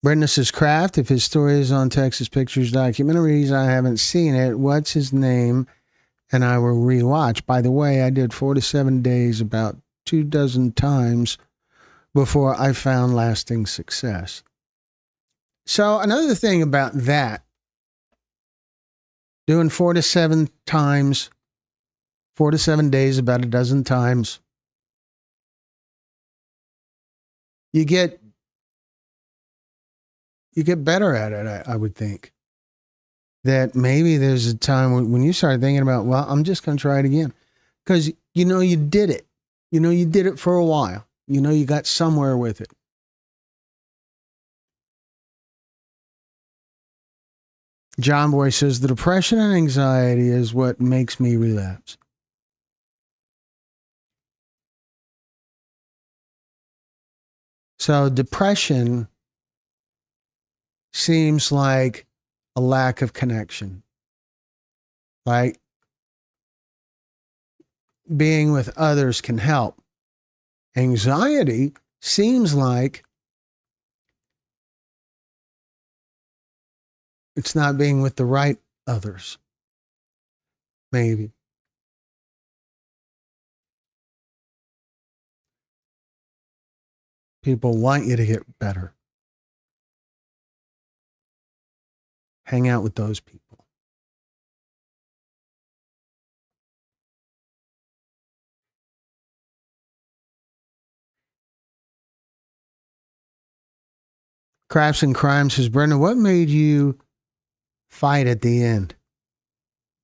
Brenda says, Kraft, if his story is on Texas Pictures Documentaries, I haven't seen it. What's his name? And I will rewatch. By the way, I did 4 to 7 days about 24 times before I found lasting success. So another thing about that, doing 4 to 7 times, 4 to 7 days, about a dozen times, you get better at it, I would think. That maybe there's a time when you start thinking about, well, I'm just going to try it again. Because you did it. You did it for a while. You got somewhere with it. John Boy says, the depression and anxiety is what makes me relapse. So depression seems like a lack of connection. Like being with others can help. Anxiety seems like it's not being with the right others. Maybe. People want you to get better. Hang out with those people. Crafts and Crime says, Brenda, what made you fight at the end?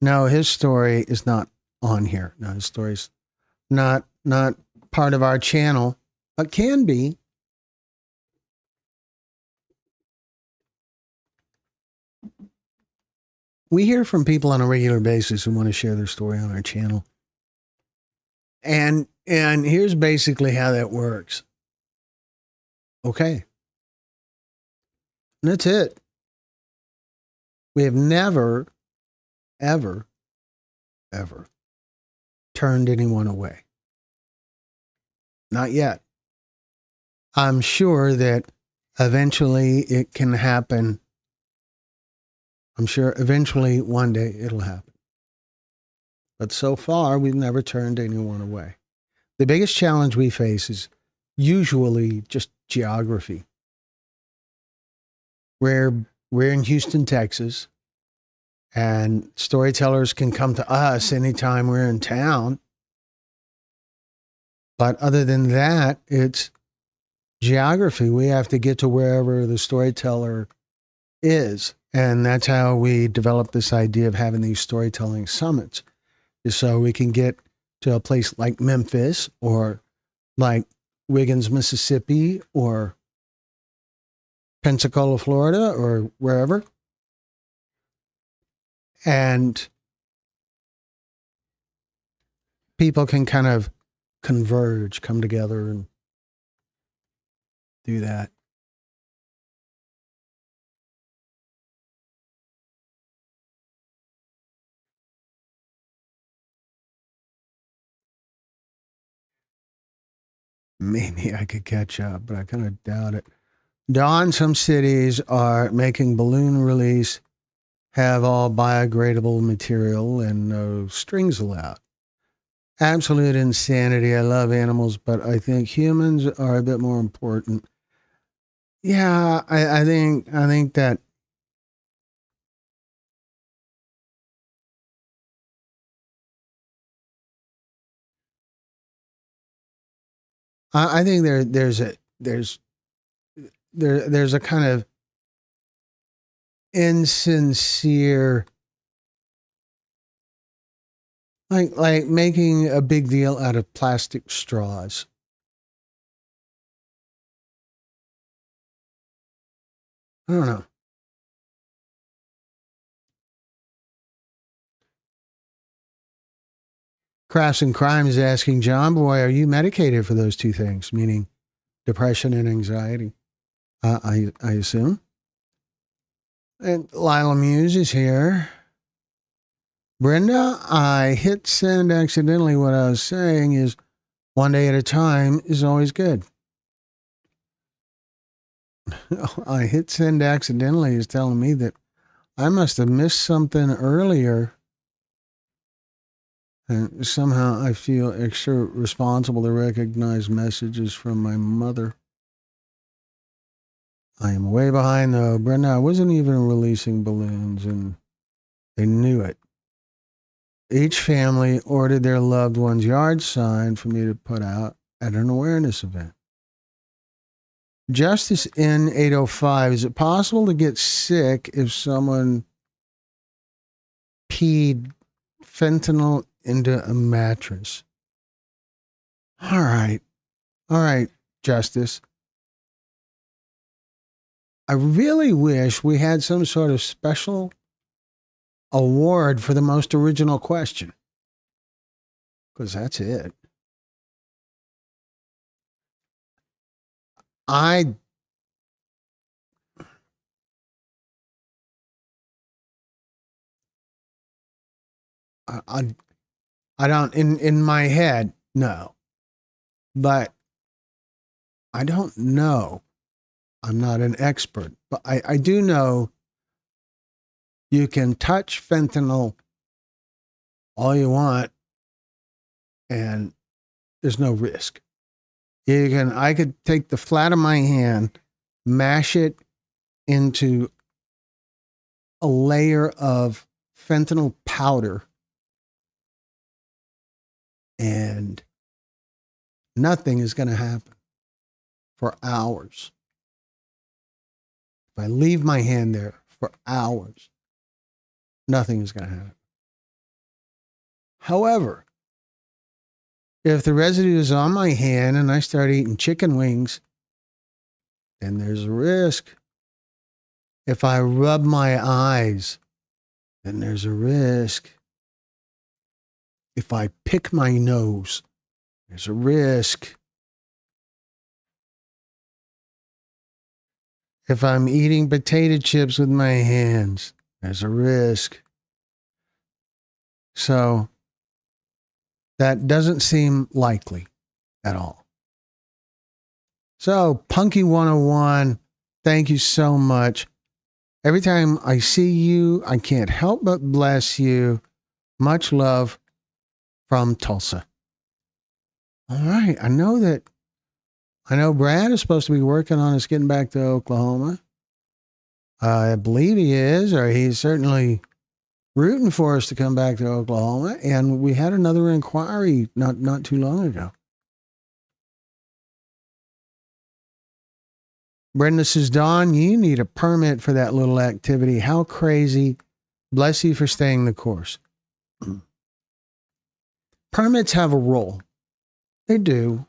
No, his story is not on here. No, his story's not part of our channel, but can be. We hear from people on a regular basis who want to share their story on our channel. And here's basically how that works. Okay. And that's it. We have never, ever, ever turned anyone away. Not yet. I'm sure that eventually it can happen. I'm sure eventually one day it'll happen. But so far, we've never turned anyone away. The biggest challenge we face is usually just geography. We're in Houston, Texas, and storytellers can come to us anytime we're in town. But other than that, it's geography. We have to get to wherever the storyteller is. And that's how we developed this idea of having these storytelling summits, is so we can get to a place like Memphis or like Wiggins, Mississippi, or Pensacola, Florida, or wherever. And people can kind of converge, come together and do that. Maybe I could catch up, but I kind of doubt it. Dawn, some cities are making balloon release have all biodegradable material and no strings allowed. Absolute insanity. I love animals, but I think humans are a bit more important. Yeah, I think that I think there's a kind of insincere, like making a big deal out of plastic straws. I don't know. Crafts and Crime is asking John Boy, are you medicated for those two things, meaning depression and anxiety? I assume. And Lila Muse is here. Brenda, I hit send accidentally. What I was saying is one day at a time is always good. I hit send accidentally is telling me that I must have missed something earlier. And somehow I feel extra responsible to recognize messages from my mother. I am way behind though. Brenda, I wasn't even releasing balloons and they knew it. Each family ordered their loved one's yard sign for me to put out at an awareness event. Justice in 805. Is it possible to get sick if someone peed fentanyl into a mattress? All right. All right, Justice. I really wish we had some sort of special award for the most original question, because that's it. I, I, I don't in my head, no, but I don't know. I'm not an expert, but I do know you can touch fentanyl all you want, and there's no risk. I could take the flat of my hand, mash it into a layer of fentanyl powder, and nothing is going to happen for hours. If I leave my hand there for hours, nothing is going to happen. However, if the residue is on my hand and I start eating chicken wings, then there's a risk. If I rub my eyes, then there's a risk. If I pick my nose, there's a risk. If I'm eating potato chips with my hands, there's a risk. So that doesn't seem likely at all. So, Punky 101, thank you so much. Every time I see you, I can't help but bless you. Much love from Tulsa. All right. I know Brad is supposed to be working on us getting back to Oklahoma. I believe he is, or he's certainly rooting for us to come back to Oklahoma. And we had another inquiry not too long ago. Brenda says, Don, you need a permit for that little activity. How crazy. Bless you for staying the course. Permits have a role. They do.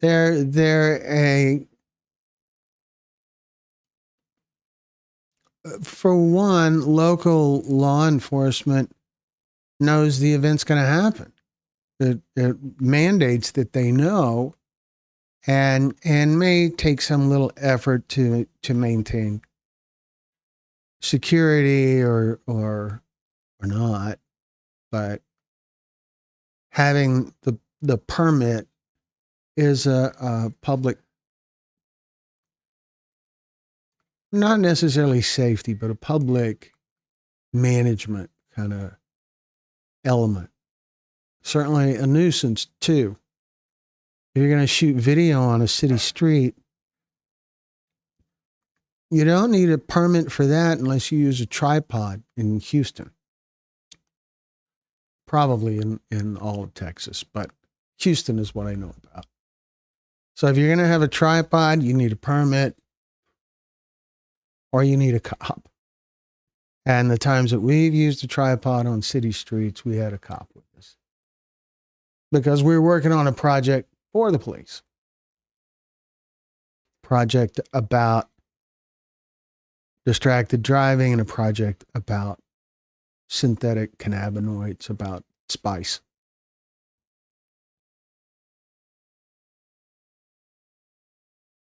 They're a, for one, local law enforcement knows the event's going to happen. It mandates that they know, and may take some little effort to maintain security or not, but having the permit is a public, not necessarily safety, but a public management kind of element. Certainly a nuisance too. If you're going to shoot video on a city street, you don't need a permit for that unless you use a tripod in Houston. Probably in all of Texas, but Houston is what I know about. So if you're going to have a tripod, you need a permit or you need a cop. And the times that we've used a tripod on city streets, we had a cop with us. Because we were working on a project for the police. Project about distracted driving and a project about synthetic cannabinoids, about spice.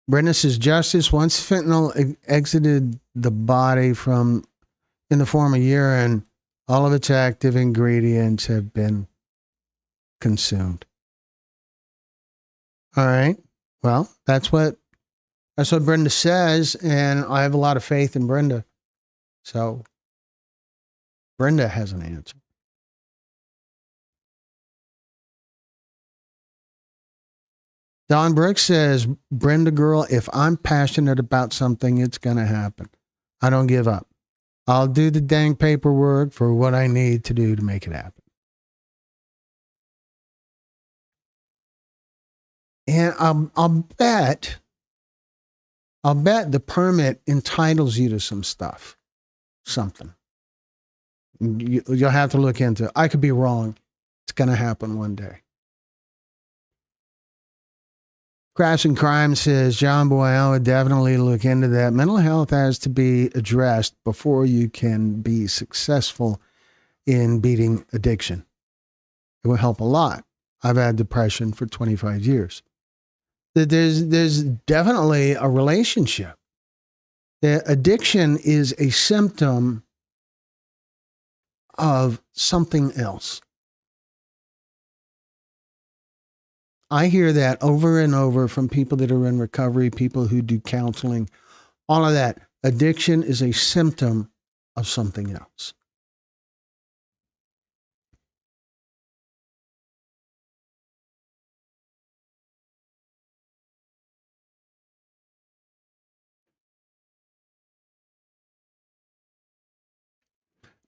Brenda says, Justice, once fentanyl exited the body from in the form of urine, all of its active ingredients have been consumed. All right. Well, that's what Brenda says, and I have a lot of faith in Brenda. So Brenda has an answer. Don Brooks says, Brenda girl, if I'm passionate about something, it's going to happen. I don't give up. I'll do the dang paperwork for what I need to do to make it happen. And I'll bet the permit entitles you to some stuff, something. You'll have to look into it. I could be wrong. It's going to happen one day. Crash and Crime says, John Boy, I would definitely look into that. Mental health has to be addressed before you can be successful in beating addiction. It will help a lot. I've had depression for 25 years. There's definitely a relationship. The addiction is a symptom of something else. I hear that over and over from people that are in recovery, people who do counseling, all of that. Addiction is a symptom of something else.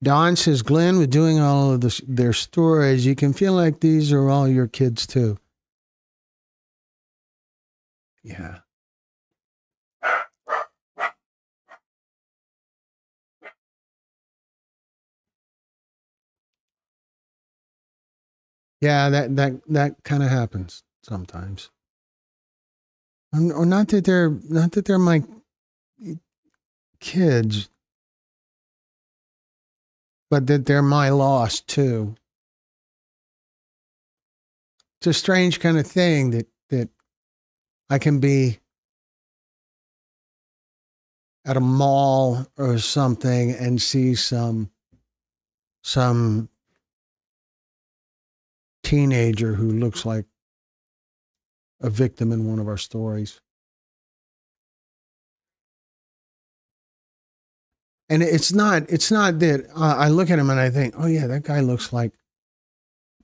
Don says, Glenn, with doing all of their stories, you can feel like these are all your kids too. Yeah. Yeah, that kind of happens sometimes. Or not that they're my kids, but that they're my loss too. It's a strange kind of thing that I can be at a mall or something and see some teenager who looks like a victim in one of our stories. And it's not that I look at him and I think, oh yeah, that guy looks like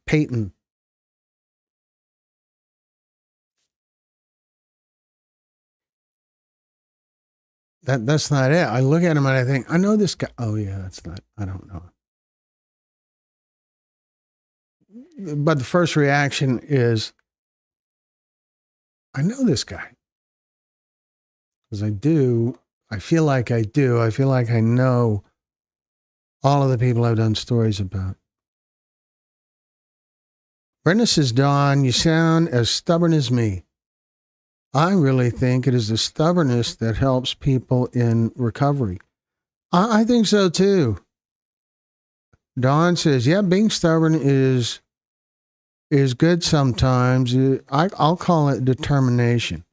Peyton. That's not it. I look at him and I think, I know this guy. Oh yeah, that's not. I don't know. But the first reaction is, I know this guy because I do. I feel like I do. I feel like I know all of the people I've done stories about. Brenda says, Dawn, you sound as stubborn as me. I really think it is the stubbornness that helps people in recovery. I think so too. Dawn says, yeah, being stubborn is good sometimes. I'll call it determination.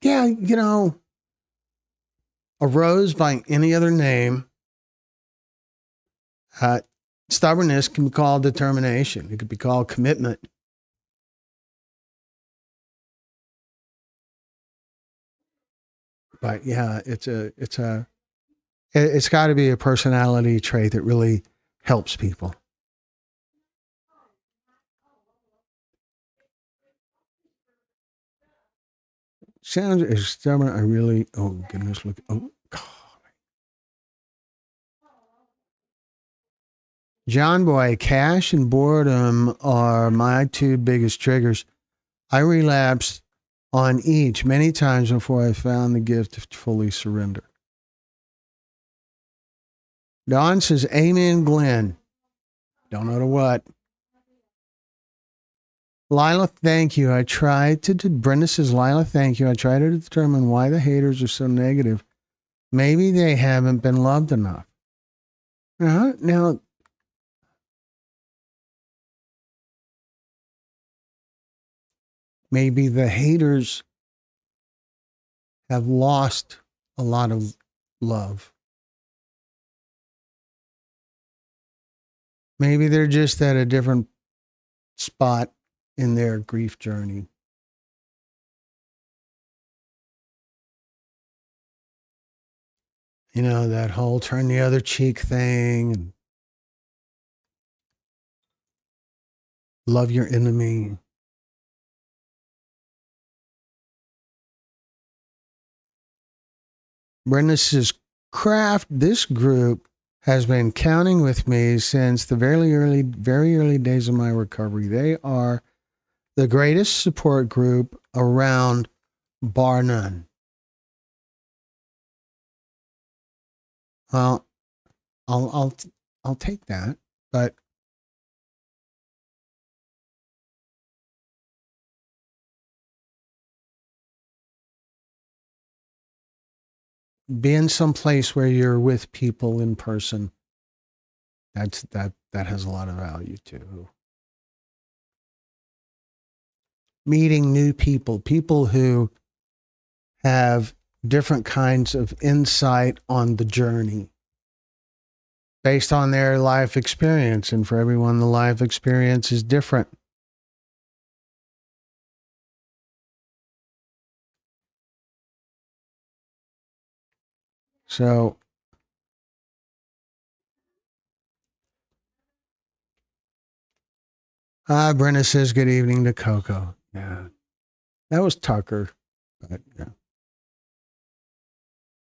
Yeah, a rose by any other name, uh, stubbornness can be called determination. It could be called commitment. But yeah, it's got to be a personality trait that really helps people. Sounds as stubborn. I really. Oh goodness! Look. Oh God. John Boy, cash and boredom are my two biggest triggers. I relapsed on each many times before I found the gift to fully surrender. Don says, Amen, Glenn. Don't know to what. Lila, thank you. Brenda says, Lila, thank you. I try to determine why the haters are so negative. Maybe they haven't been loved enough. Now, maybe the haters have lost a lot of love. Maybe they're just at a different spot in their grief journey. You know, that whole turn the other cheek thing and love your enemy. Brenda says, Craft, this group has been counting with me since the very early days of my recovery. They are the greatest support group around, bar none. Well, I'll take that, but being someplace where you're with people in person, that has a lot of value too. Meeting new people, people who have different kinds of insight on the journey based on their life experience. And for everyone, the life experience is different. So, Brenda says, good evening to Coco. Yeah, that was Tucker. But, yeah.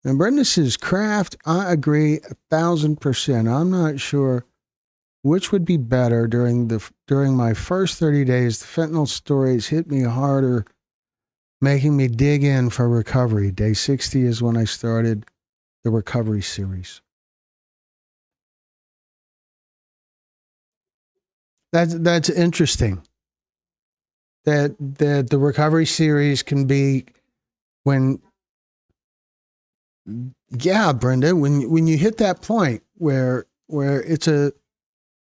And Brenda says, Craft, I agree 1,000%. I'm not sure which would be better during my first 30 days. The fentanyl stories hit me harder, making me dig in for recovery. Day 60 is when I started the recovery series. That's interesting. That the recovery series can be when, yeah, Brenda, when you hit that point where it's a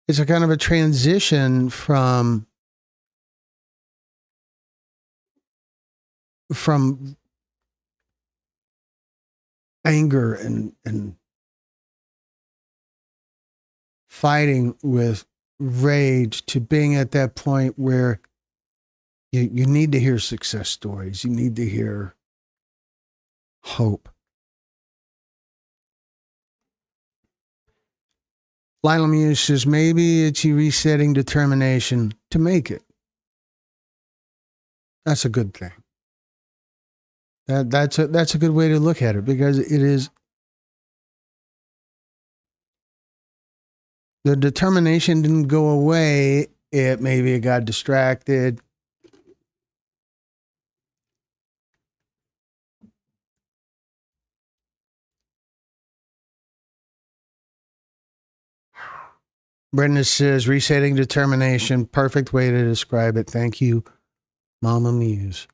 kind of a transition from anger and fighting with rage to being at that point where you need to hear success stories. You need to hear hope. Lionel Muse says maybe it's you resetting determination to make it. That's a good thing. That's a good way to look at it, because it is the determination didn't go away. Maybe it got distracted. Brenda says resetting determination, perfect way to describe it. Thank you, Mama Muse.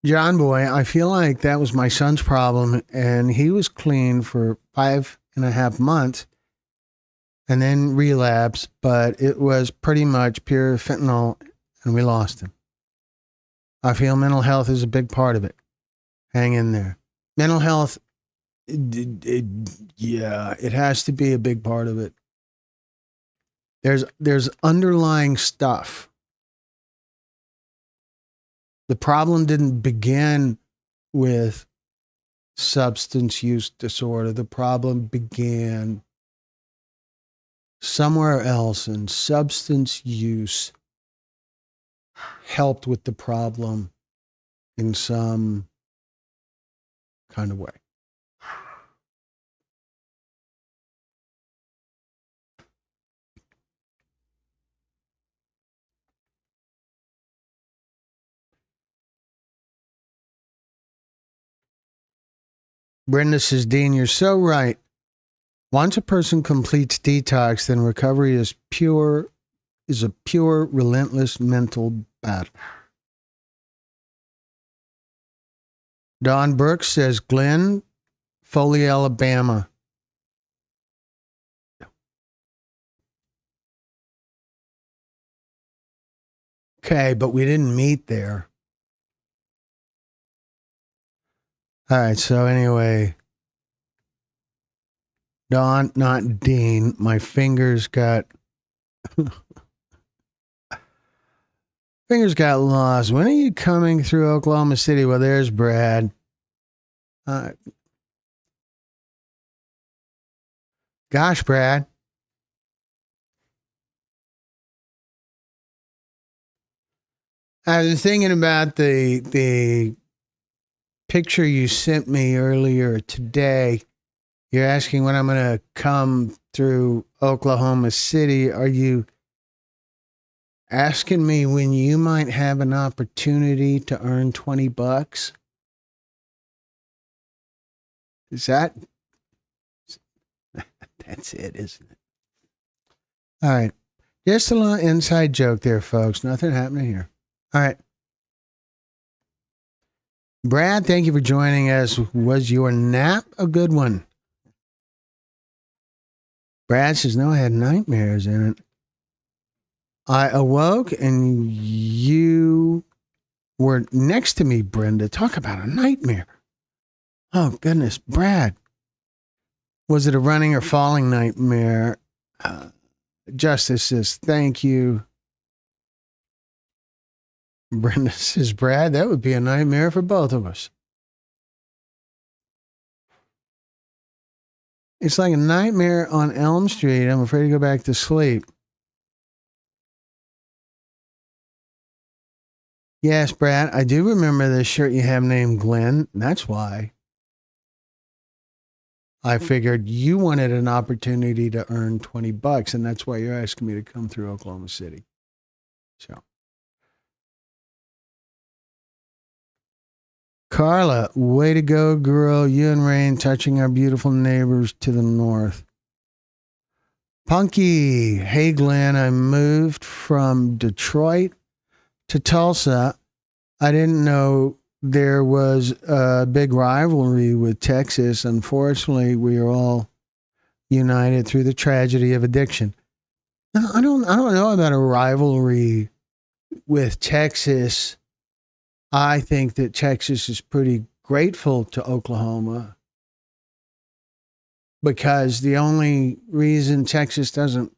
John Boy, I feel like that was my son's problem, and he was clean for 5.5 months and then relapse, but it was pretty much pure fentanyl, and we lost him. I feel mental health is a big part of it. Hang in there. Mental health, yeah, it has to be a big part of it. There's underlying stuff. The problem didn't begin with substance use disorder. The problem began somewhere else, and substance use helped with the problem in some kind of way. Brenda says, Dean, you're so right. Once a person completes detox, then recovery is a pure, relentless mental battle. Don Brooks says, Glen, Foley, Alabama. Okay, but we didn't meet there. All right, so anyway, Don, not Dean, my fingers got lost. When are you coming through Oklahoma City? Well, there's Brad. Gosh, Brad. I was thinking about the picture you sent me earlier today. You're asking when I'm going to come through Oklahoma City. Are you asking me when you might have an opportunity to earn $20? Is that? That's it, isn't it? All right. Just a little inside joke there, folks. Nothing happening here. All right. Brad, thank you for joining us. Was your nap a good one? Brad says, no, I had nightmares in it. I awoke and you were next to me, Brenda. Talk about a nightmare. Oh, goodness. Brad, was it a running or falling nightmare? Justice says, thank you. Brenda says, Brad, that would be a nightmare for both of us. It's like a nightmare on Elm Street. I'm afraid to go back to sleep. Yes, Brad, I do remember the shirt you have named Glenn. That's why I figured you wanted an opportunity to earn $20, and that's why you're asking me to come through Oklahoma City. So, Carla, way to go, girl. You and Rain touching our beautiful neighbors to the north. Punky, hey, Glenn, I moved from Detroit to Tulsa. I didn't know there was a big rivalry with Texas. Unfortunately, we are all united through the tragedy of addiction. Now, I don't know about a rivalry with Texas. I think that Texas is pretty grateful to Oklahoma because the only reason Texas doesn't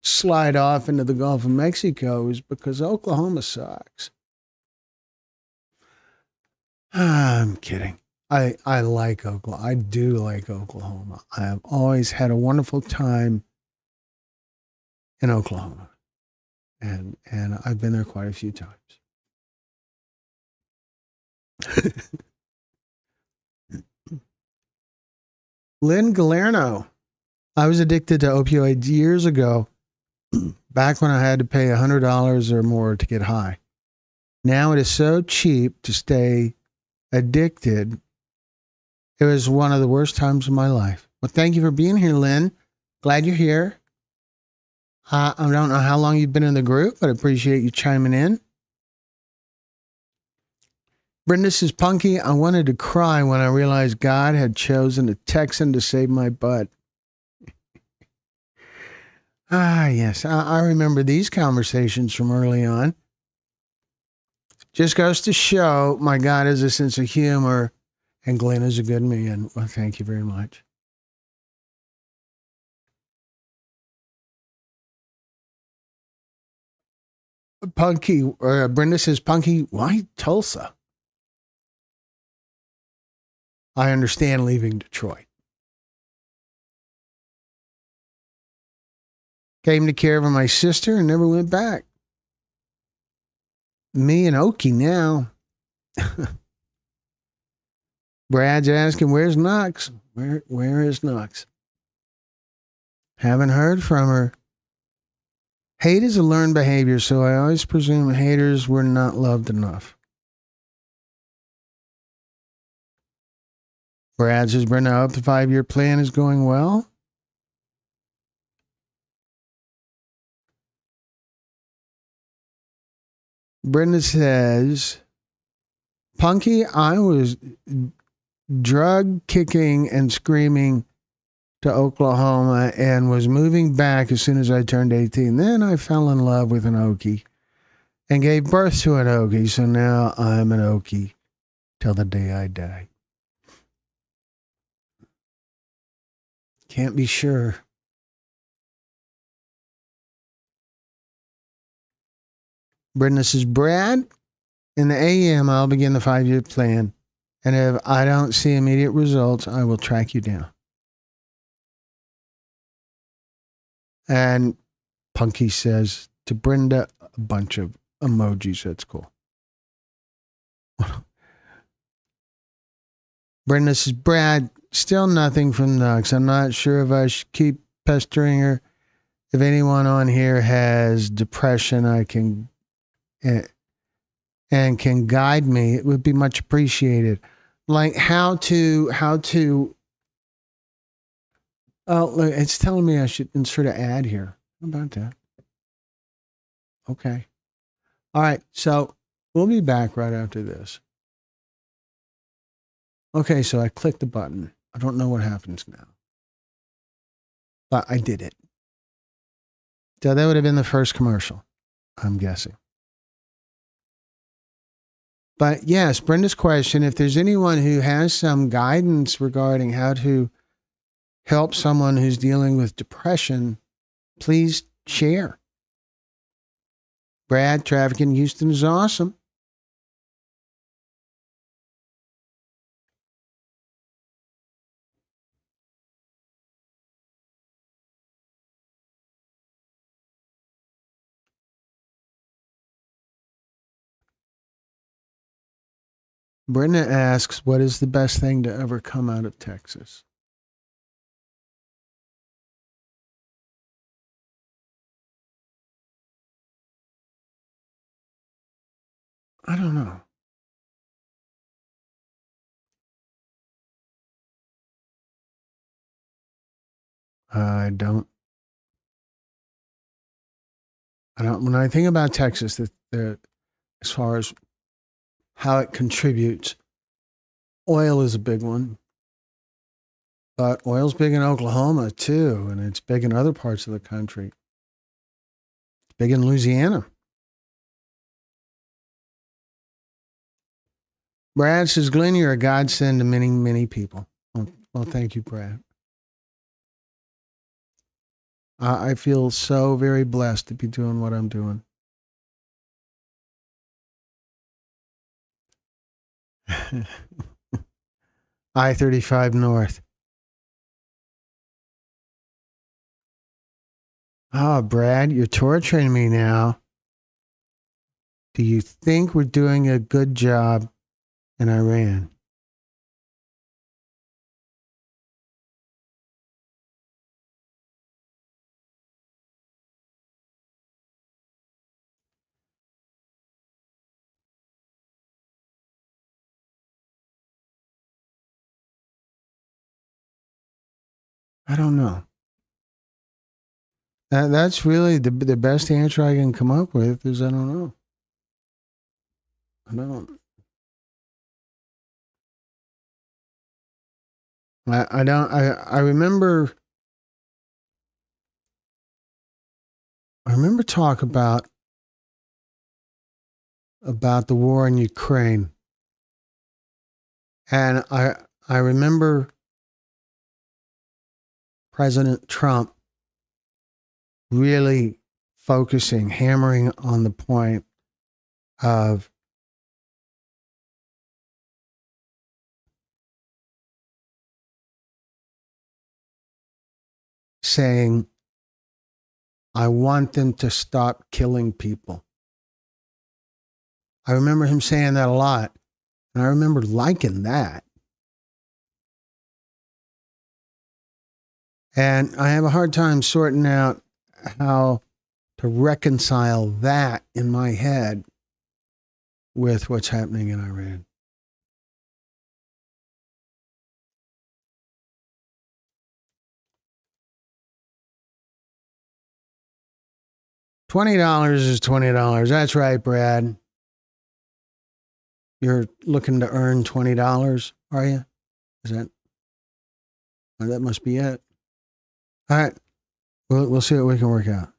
slide off into the Gulf of Mexico is because Oklahoma sucks. I'm kidding. I like Oklahoma. I do like Oklahoma. I have always had a wonderful time in Oklahoma. And I've been there quite a few times. Lynn Galerno. I was addicted to opioids years ago, back when I had to pay $100 or more to get high. Now it is so cheap to stay addicted. It was one of the worst times of my life. Well, thank you for being here, Lynn. Glad you're here. I don't know how long you've been in the group, but I appreciate you chiming in. Brenda says, Punky, I wanted to cry when I realized God had chosen a Texan to save my butt. Yes, I remember these conversations from early on. Just goes to show my God has a sense of humor, and Glenn is a good man. Well, thank you very much. Punky, Brenda says, Punky, why Tulsa? I understand leaving Detroit. Came to care for my sister and never went back. Me and Okie now. Brad's asking, where's Knox? Where is Knox? Haven't heard from her. Hate is a learned behavior, so I always presume haters were not loved enough. Brad says, Brenda, I hope the 5-year plan is going well. Brenda says, Punky, I was drug kicking and screaming to Oklahoma and was moving back as soon as I turned 18. Then I fell in love with an Okie and gave birth to an Okie. So now I'm an Okie till the day I die. Can't be sure. Brenda says, Brad, in the AM, I'll begin the 5-year plan. And if I don't see immediate results, I will track you down. And Punky says to Brenda, a bunch of emojis. That's cool. Brenda says, Brad, still nothing from Nux. I'm not sure if I should keep pestering her. If anyone on here has depression, I can and can guide me, it would be much appreciated. Like how to oh, look, it's telling me I should insert an ad here. How about that? Okay. All right. So we'll be back right after this. Okay. So I clicked the button. I don't know what happens now, but I did it. So that would have been the first commercial, I'm guessing. But yes, Brenda's question, if there's anyone who has some guidance regarding how to help someone who's dealing with depression, please share. Brad, traffic in Houston is awesome. Brenda asks, what is the best thing to ever come out of Texas? I don't know. I don't. When I think about Texas, as far as how it contributes, oil is a big one. But oil's big in Oklahoma too, and it's big in other parts of the country. It's big in Louisiana. Brad says, Glenn, you're a godsend to many, many people. Well, thank you, Brad. I feel so very blessed to be doing what I'm doing. I-35 North. Oh, Brad, you're torturing me now. Do you think we're doing a good job in Iran? I don't know. That's really the best answer I can come up with is I don't know. I don't. I don't. I remember. I remember talk about the war in Ukraine, and I remember President Trump really focusing, hammering on the point of saying, I want them to stop killing people. I remember him saying that a lot, and I remember liking that. And I have a hard time sorting out how to reconcile that in my head with what's happening in Iran. $20 is $20. That's right, Brad. You're looking to earn $20, are you? Is that? Oh, that must be it. All right. We'll see what we can work out.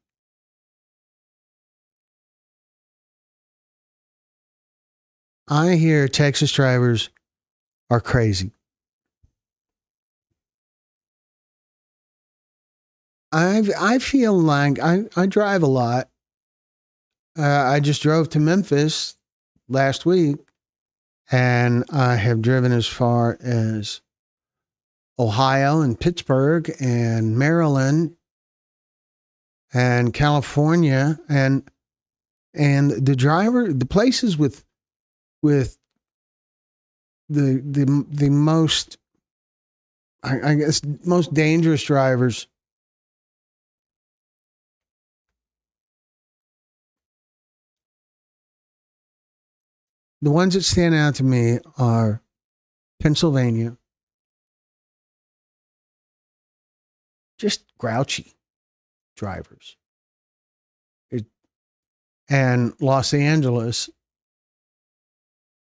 I hear Texas drivers are crazy. I feel like I drive a lot. I just drove to Memphis last week, and I have driven as far as Ohio and Pittsburgh and Maryland and California and the places with the most, I guess, most dangerous drivers. The ones that stand out to me are Pennsylvania, just grouchy drivers, and Los Angeles,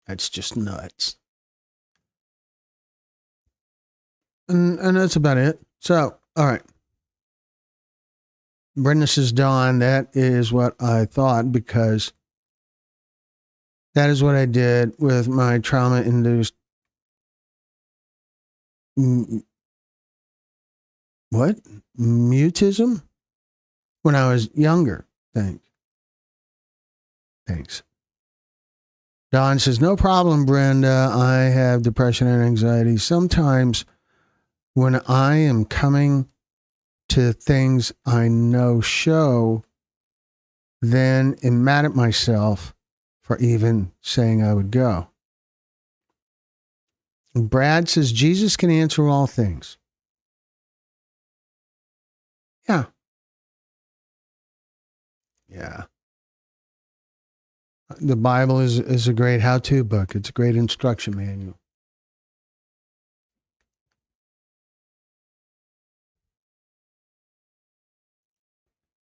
that's just nuts. And that's about it. So, all right. Brenda says, Dawn, that is what I thought because that is what I did with my trauma induced. What? Mutism? When I was younger. Thanks. Dawn says, no problem, Brenda. I have depression and anxiety. Sometimes when I am coming to things I know show, then am mad at myself for even saying I would go. And Brad says, Jesus can answer all things. Yeah. Yeah. The Bible is a great how-to book. It's a great instruction manual.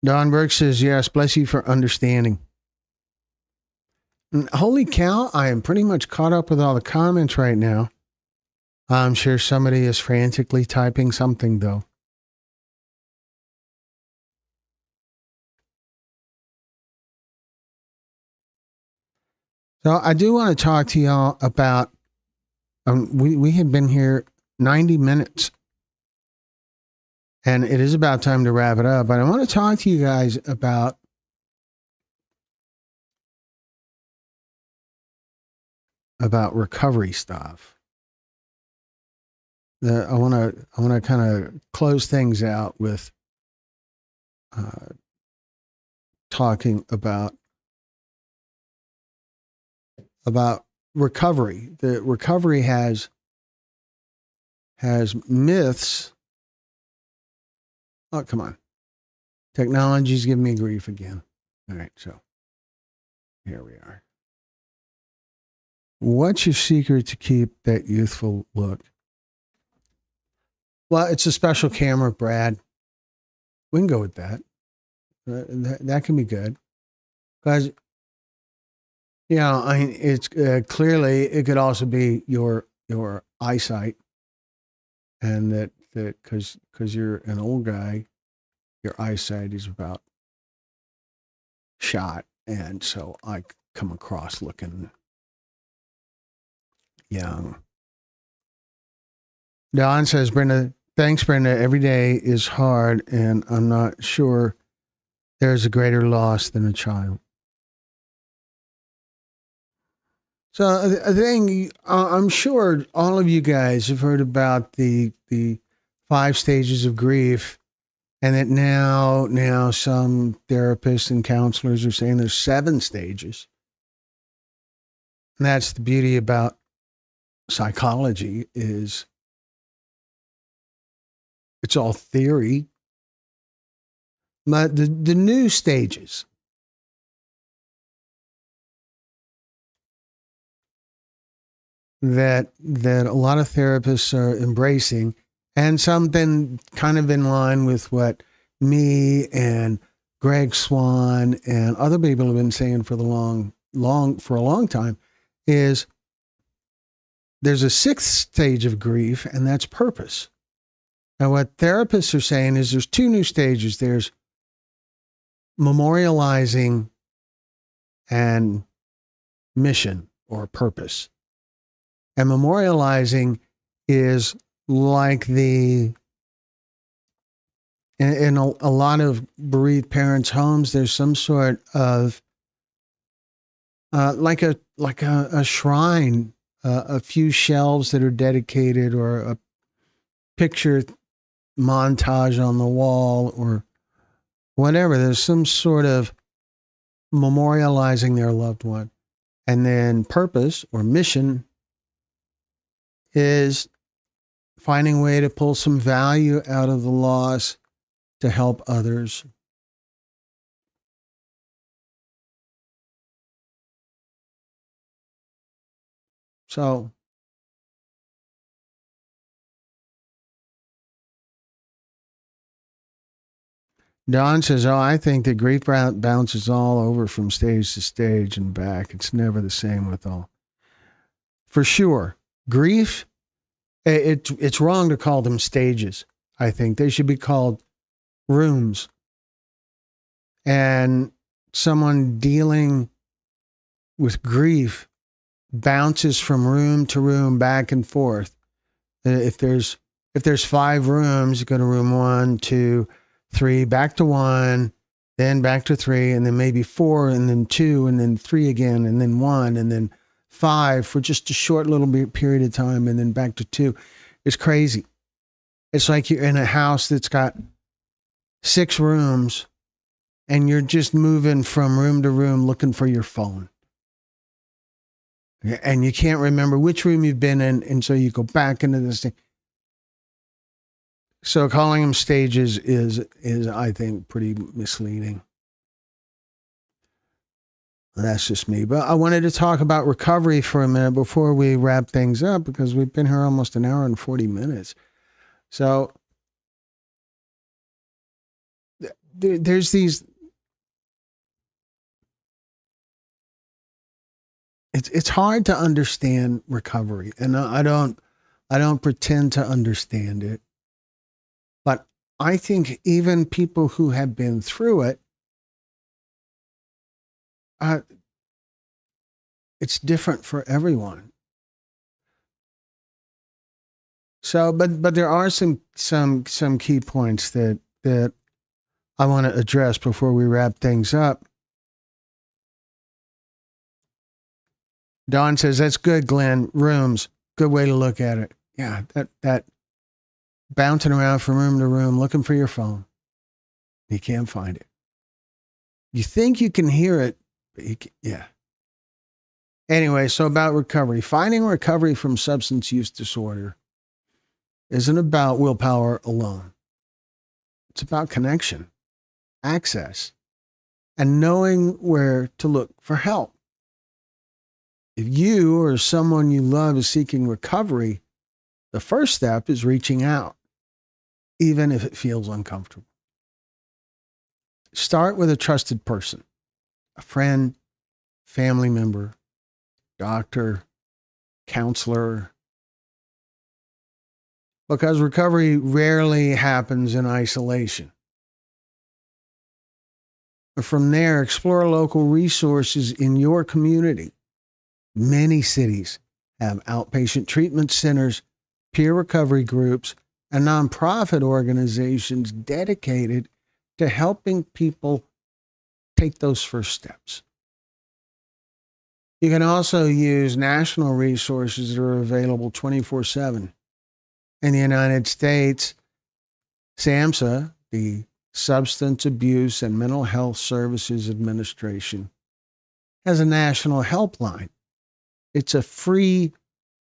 Don Burke says, yes, bless you for understanding. And holy cow, I am pretty much caught up with all the comments right now. I'm sure somebody is frantically typing something, though. So I do want to talk to y'all about. We have been here 90 minutes, and it is about time to wrap it up. But I want to talk to you guys about recovery stuff. I want to kind of close things out with uh, talking about recovery. The recovery has myths. Oh, come on. Technology's giving me grief again. All right, so here we are. What's your secret to keep that youthful look? Well, it's a special camera, Brad. We can go with that. That can be good. Because, I mean, it's clearly, it could also be your eyesight. And that because you're an old guy, your eyesight is about shot. And so I come across looking young. Don says, Brenda, thanks, Brenda. Every day is hard, and I'm not sure there's a greater loss than a child. So I think I'm sure all of you guys have heard about the 5 stages of grief, and that now some therapists and counselors are saying there's 7 stages. And that's the beauty about psychology is it's all theory. But the new stages that a lot of therapists are embracing, and something kind of in line with what me and Greg Swan and other people have been saying for a long time, is there's a 6th stage of grief, and that's purpose. Now, what therapists are saying is there's 2 new stages. There's memorializing and mission or purpose. And memorializing is like in a lot of bereaved parents' homes, there's some sort of like a shrine, a few shelves that are dedicated, or a picture montage on the wall, or whatever. There's some sort of memorializing their loved one. And then purpose or mission is finding a way to pull some value out of the loss to help others. So Don says, "Oh, I think that grief bounces all over from stage to stage and back. It's never the same with all." For sure, grief. It's wrong to call them stages. I think they should be called rooms. And someone dealing with grief bounces from room to room, back and forth. If there's 5 rooms, you go to room 1, 2, 3, back to 1, then back to 3, and then maybe 4, and then 2, and then 3 again, and then 1, and then 5 for just a short little period of time, and then back to 2. It's crazy. It's like you're in a house that's got 6 rooms, and you're just moving from room to room looking for your phone. And you can't remember which room you've been in, and so you go back into this thing. So calling them stages is I think pretty misleading. That's just me. But I wanted to talk about recovery for a minute before we wrap things up, because we've been here almost an hour and 40 minutes. So there's these. It's hard to understand recovery, and I don't pretend to understand it. But I think even people who have been through it, uh, It's different for everyone. So, but there are some key points that I want to address before we wrap things up. Don says that's good, Glenn. Rooms, good way to look at it. Yeah, that bouncing around from room to room looking for your phone, you can't find it. You think you can hear it, but yeah. Anyway, so about recovery, finding recovery from substance use disorder isn't about willpower alone. It's about connection, access, and knowing where to look for help. If you or someone you love is seeking recovery, the first step is reaching out, even if it feels uncomfortable. Start with a trusted person, a friend, family member, doctor, counselor, because recovery rarely happens in isolation. From there, explore local resources in your community. Many cities have outpatient treatment centers, peer recovery groups, and nonprofit organizations dedicated to helping people take those first steps. You can also use national resources that are available 24/7. In the United States, SAMHSA, the Substance Abuse and Mental Health Services Administration, has a national helpline. It's a free,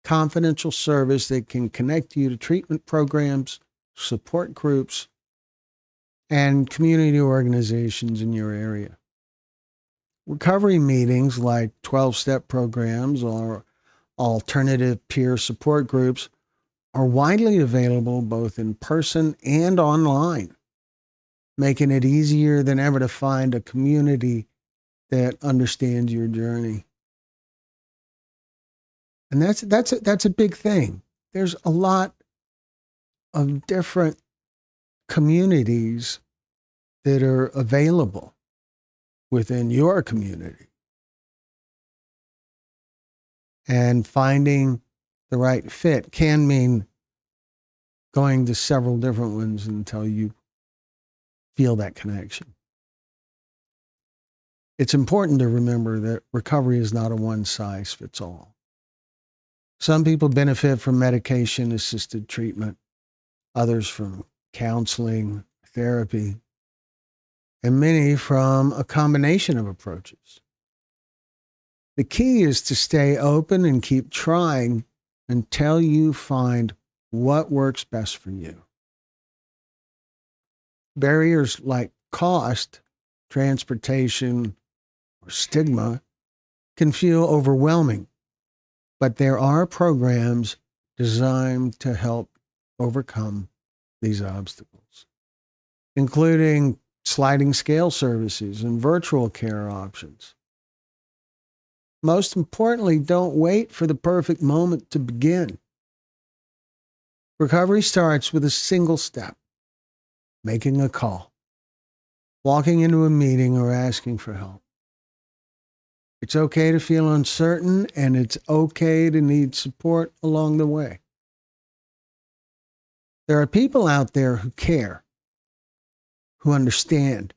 confidential service that can connect you to treatment programs, support groups, and community organizations in your area. Recovery meetings like 12-step programs or alternative peer support groups are widely available both in person and online, making it easier than ever to find a community that understands your journey. And that's a big thing. There's a lot of different communities that are available within your community. And finding the right fit can mean going to several different ones until you feel that connection. It's important to remember that recovery is not a one size fits all. Some people benefit from medication assisted treatment, others from counseling, therapy, and many from a combination of approaches. The key is to stay open and keep trying until you find what works best for you. Barriers like cost, transportation, or stigma can feel overwhelming, but there are programs designed to help overcome these obstacles, including sliding scale services and virtual care options. Most importantly, don't wait for the perfect moment to begin. Recovery starts with a single step: making a call, walking into a meeting, or asking for help. It's okay to feel uncertain, and it's okay to need support along the way. There are people out there who care, who understand,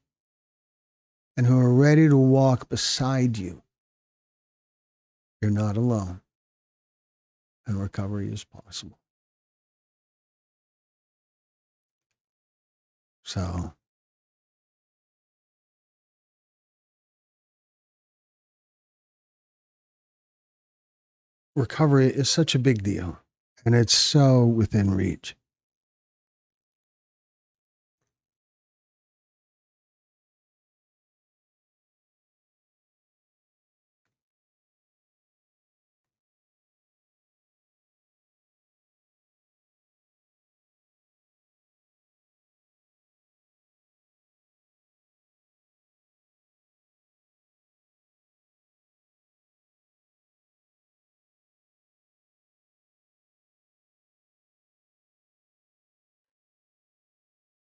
and who are ready to walk beside you. You're not alone, and recovery is possible. So, recovery is such a big deal, and it's so within reach.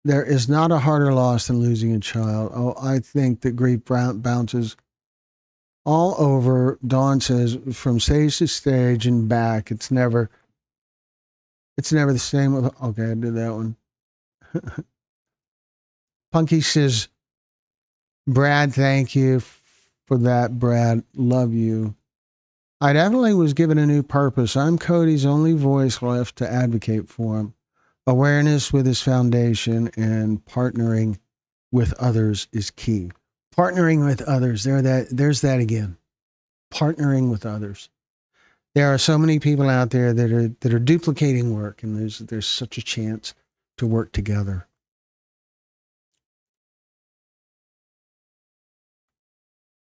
There is not a harder loss than losing a child. Oh, I think that grief bounces all over. Dawn says from stage to stage and back. It's never the same. Okay, I did that one. Punky says, Brad, thank you for that, Brad. Love you. I definitely was given a new purpose. I'm Cody's only voice left to advocate for him. Awareness with his foundation and partnering with others is key. Partnering with others. There's that again. Partnering with others. There are so many people out there that are duplicating work, and there's such a chance to work together.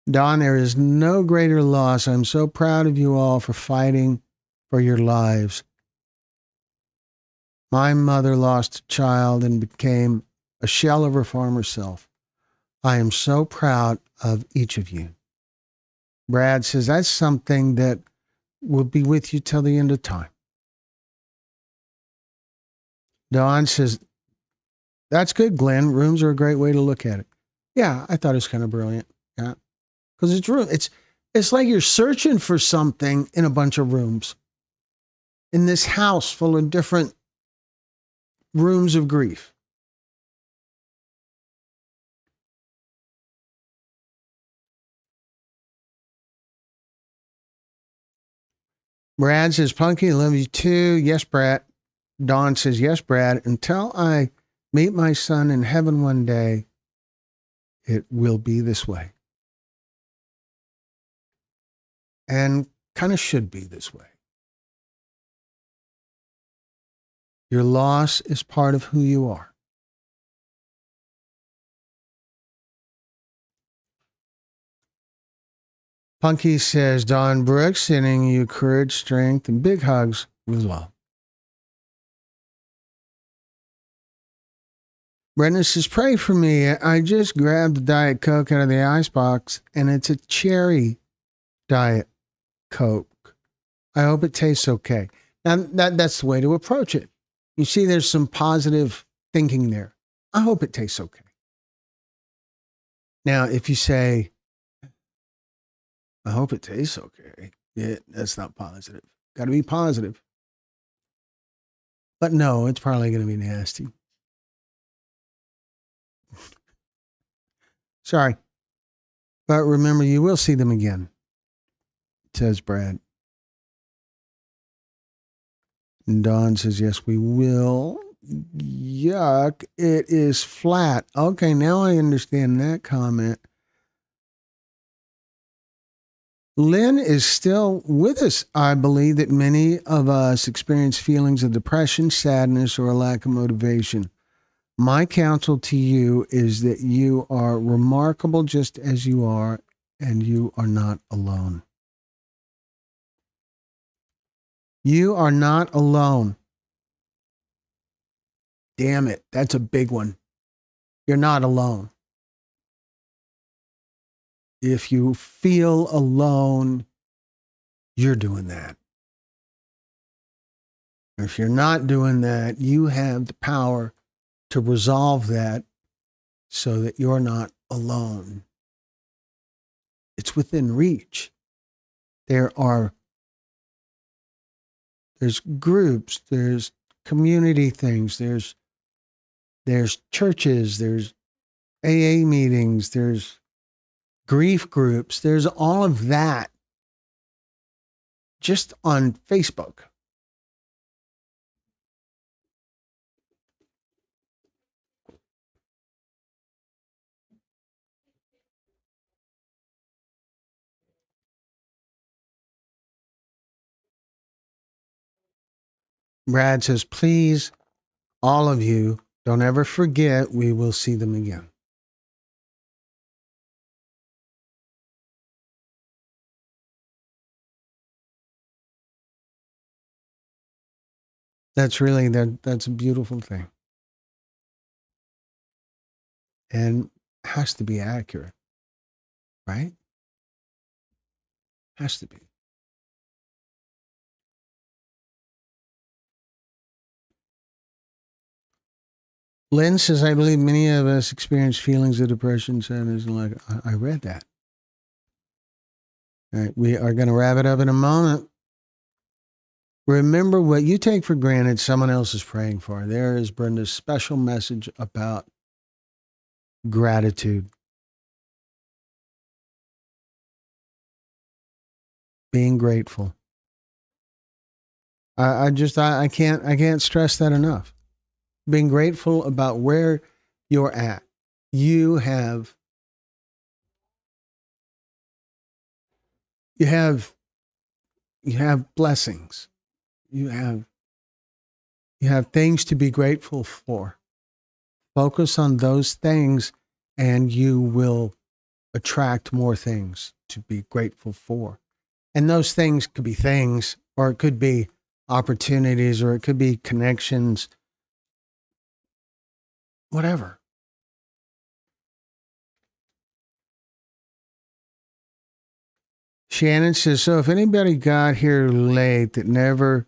Don, there is no greater loss. I'm so proud of you all for fighting for your lives. My mother lost a child and became a shell of her former self. I am so proud of each of you. Brad says that's something that will be with you till the end of time. Don says, that's good, Glenn. Rooms are a great way to look at it. Yeah, I thought it was kind of brilliant. Yeah. Because it's like you're searching for something in a bunch of rooms. In this house full of different rooms of grief. Brad says, Punky, I love you too. Yes, Brad. Dawn says, yes, Brad. Until I meet my son in heaven one day, it will be this way. And kind of should be this way. Your loss is part of who you are. Punky says, Don Brooks, sending you courage, strength, and big hugs with love. Brenda says, pray for me. I just grabbed the Diet Coke out of the icebox, and it's a cherry Diet Coke. I hope it tastes okay. Now, that's the way to approach it. You see, there's some positive thinking there. I hope it tastes okay. Now, if you say, I hope it tastes okay, yeah, that's not positive. Got to be positive. But no, it's probably going to be nasty. Sorry. But remember, you will see them again, says Brad. And Dawn says, yes, we will. Yuck. It is flat. Okay, now I understand that comment. Lynn is still with us. I believe that many of us experience feelings of depression, sadness, or a lack of motivation. My counsel to you is that you are remarkable just as you are, and you are not alone. You are not alone. Damn it. That's a big one. You're not alone. If you feel alone, you're doing that. If you're not doing that, you have the power to resolve that so that you're not alone. It's within reach. There's groups, there's community things, there's churches, there's AA meetings, there's grief groups, there's all of that just on Facebook. Brad says, please, all of you, don't ever forget we will see them again. That's a beautiful thing. And has to be accurate, right? Has to be. Lynn says, I believe many of us experience feelings of depression, sadness, and like I read that. All right, we are going to wrap it up in a moment. Remember, what you take for granted, someone else is praying for. There is Brenda's special message about gratitude. Being grateful. I can't stress that enough. Being grateful about where you're at. You have you have you have blessings. You have you have things to be grateful for. Focus on those things and you will attract more things to be grateful for. And those things could be things, or it could be opportunities, or it could be connections, whatever. Shannon says, so if anybody got here late that never,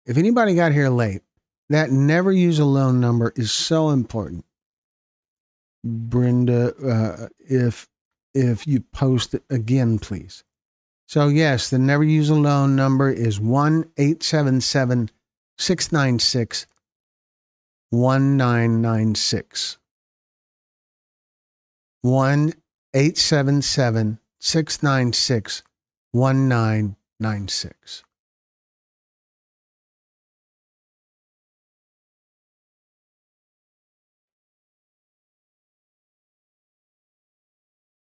if anybody got here late, that never use a loan number is so important. Brenda, if you post it again, please. So yes, the never use a loan number is 1-877-696-1996. 1-877-696-1996.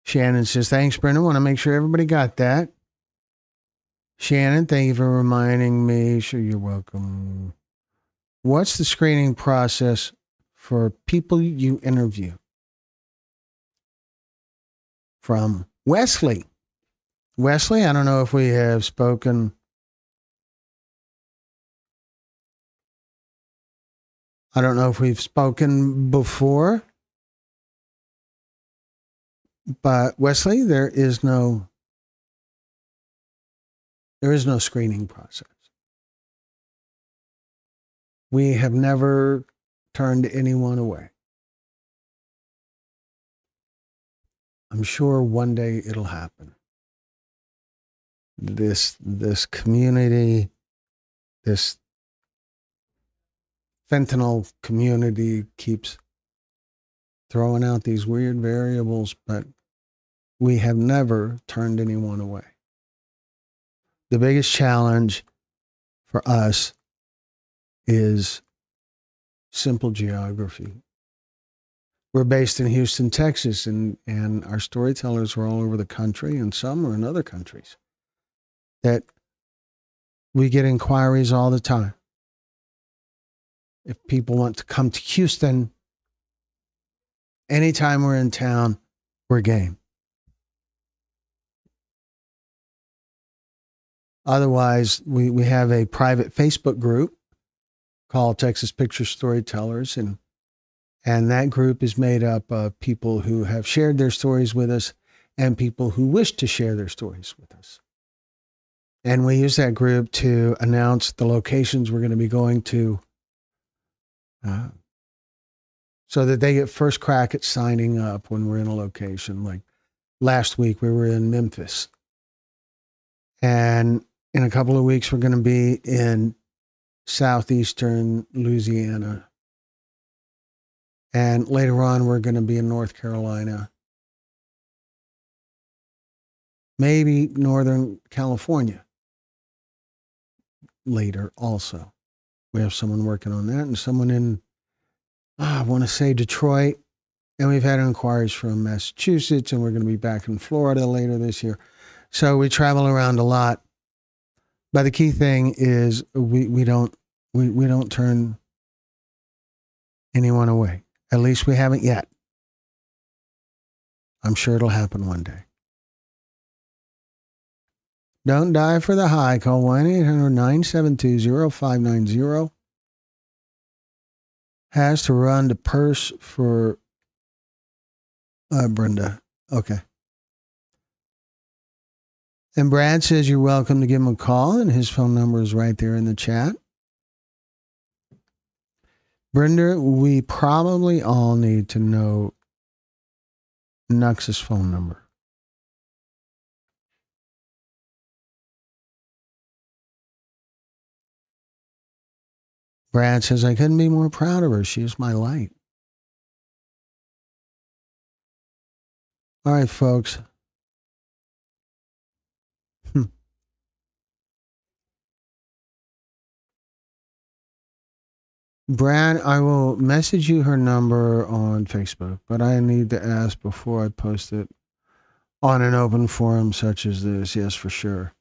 Shannon says, thanks, Brenda. Want to make sure everybody got that. Shannon, thank you for reminding me. Sure, you're welcome. What's the screening process for people you interview? From Wesley. Wesley, I don't know if we have spoken. I don't know if we've spoken before. But Wesley, there is no screening process. We have never turned anyone away. I'm sure one day it'll happen. This community, this fentanyl community keeps throwing out these weird variables, but we have never turned anyone away. The biggest challenge for us is simple geography. We're based in Houston, Texas, and our storytellers are all over the country, and some are in other countries. That we get inquiries all the time. If people want to come to Houston, anytime we're in town, we're game. Otherwise, we have a private Facebook group called Texas Picture Storytellers, and that group is made up of people who have shared their stories with us and people who wish to share their stories with us. And we use that group to announce the locations we're going to be going to so that they get first crack at signing up when we're in a location. Like last week, we were in Memphis. And in a couple of weeks, we're going to be in southeastern Louisiana. And later on, we're going to be in North Carolina. Maybe Northern California later also. We have someone working on that, and someone in, I want to say Detroit. And we've had inquiries from Massachusetts, and we're going to be back in Florida later this year. So we travel around a lot. But the key thing is we don't turn anyone away. At least we haven't yet. I'm sure it'll happen one day. Don't die for the high. Call 1-800-972-0590. Has to run the purse for Brenda. Okay. And Brad says you're welcome to give him a call, and his phone number is right there in the chat. Brenda, we probably all need to know Nux's phone number. Brad says, I couldn't be more proud of her. She is my light. All right, folks. Brad, I will message you her number on Facebook, but I need to ask before I post it on an open forum such as this. Yes, for sure.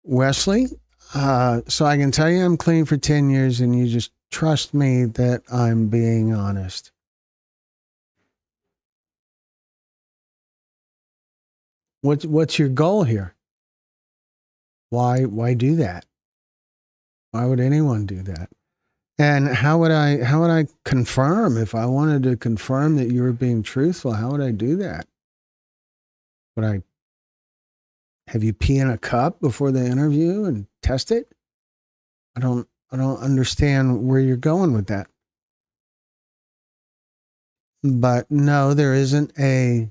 Wesley, so I can tell you I'm clean for 10 years and you just trust me that I'm being honest. What's your goal here? Why do that? Why would anyone do that? And how would I confirm if I wanted to confirm that you were being truthful? How would I do that? Would I have you pee in a cup before the interview and test it? I don't understand where you're going with that. But no, there isn't a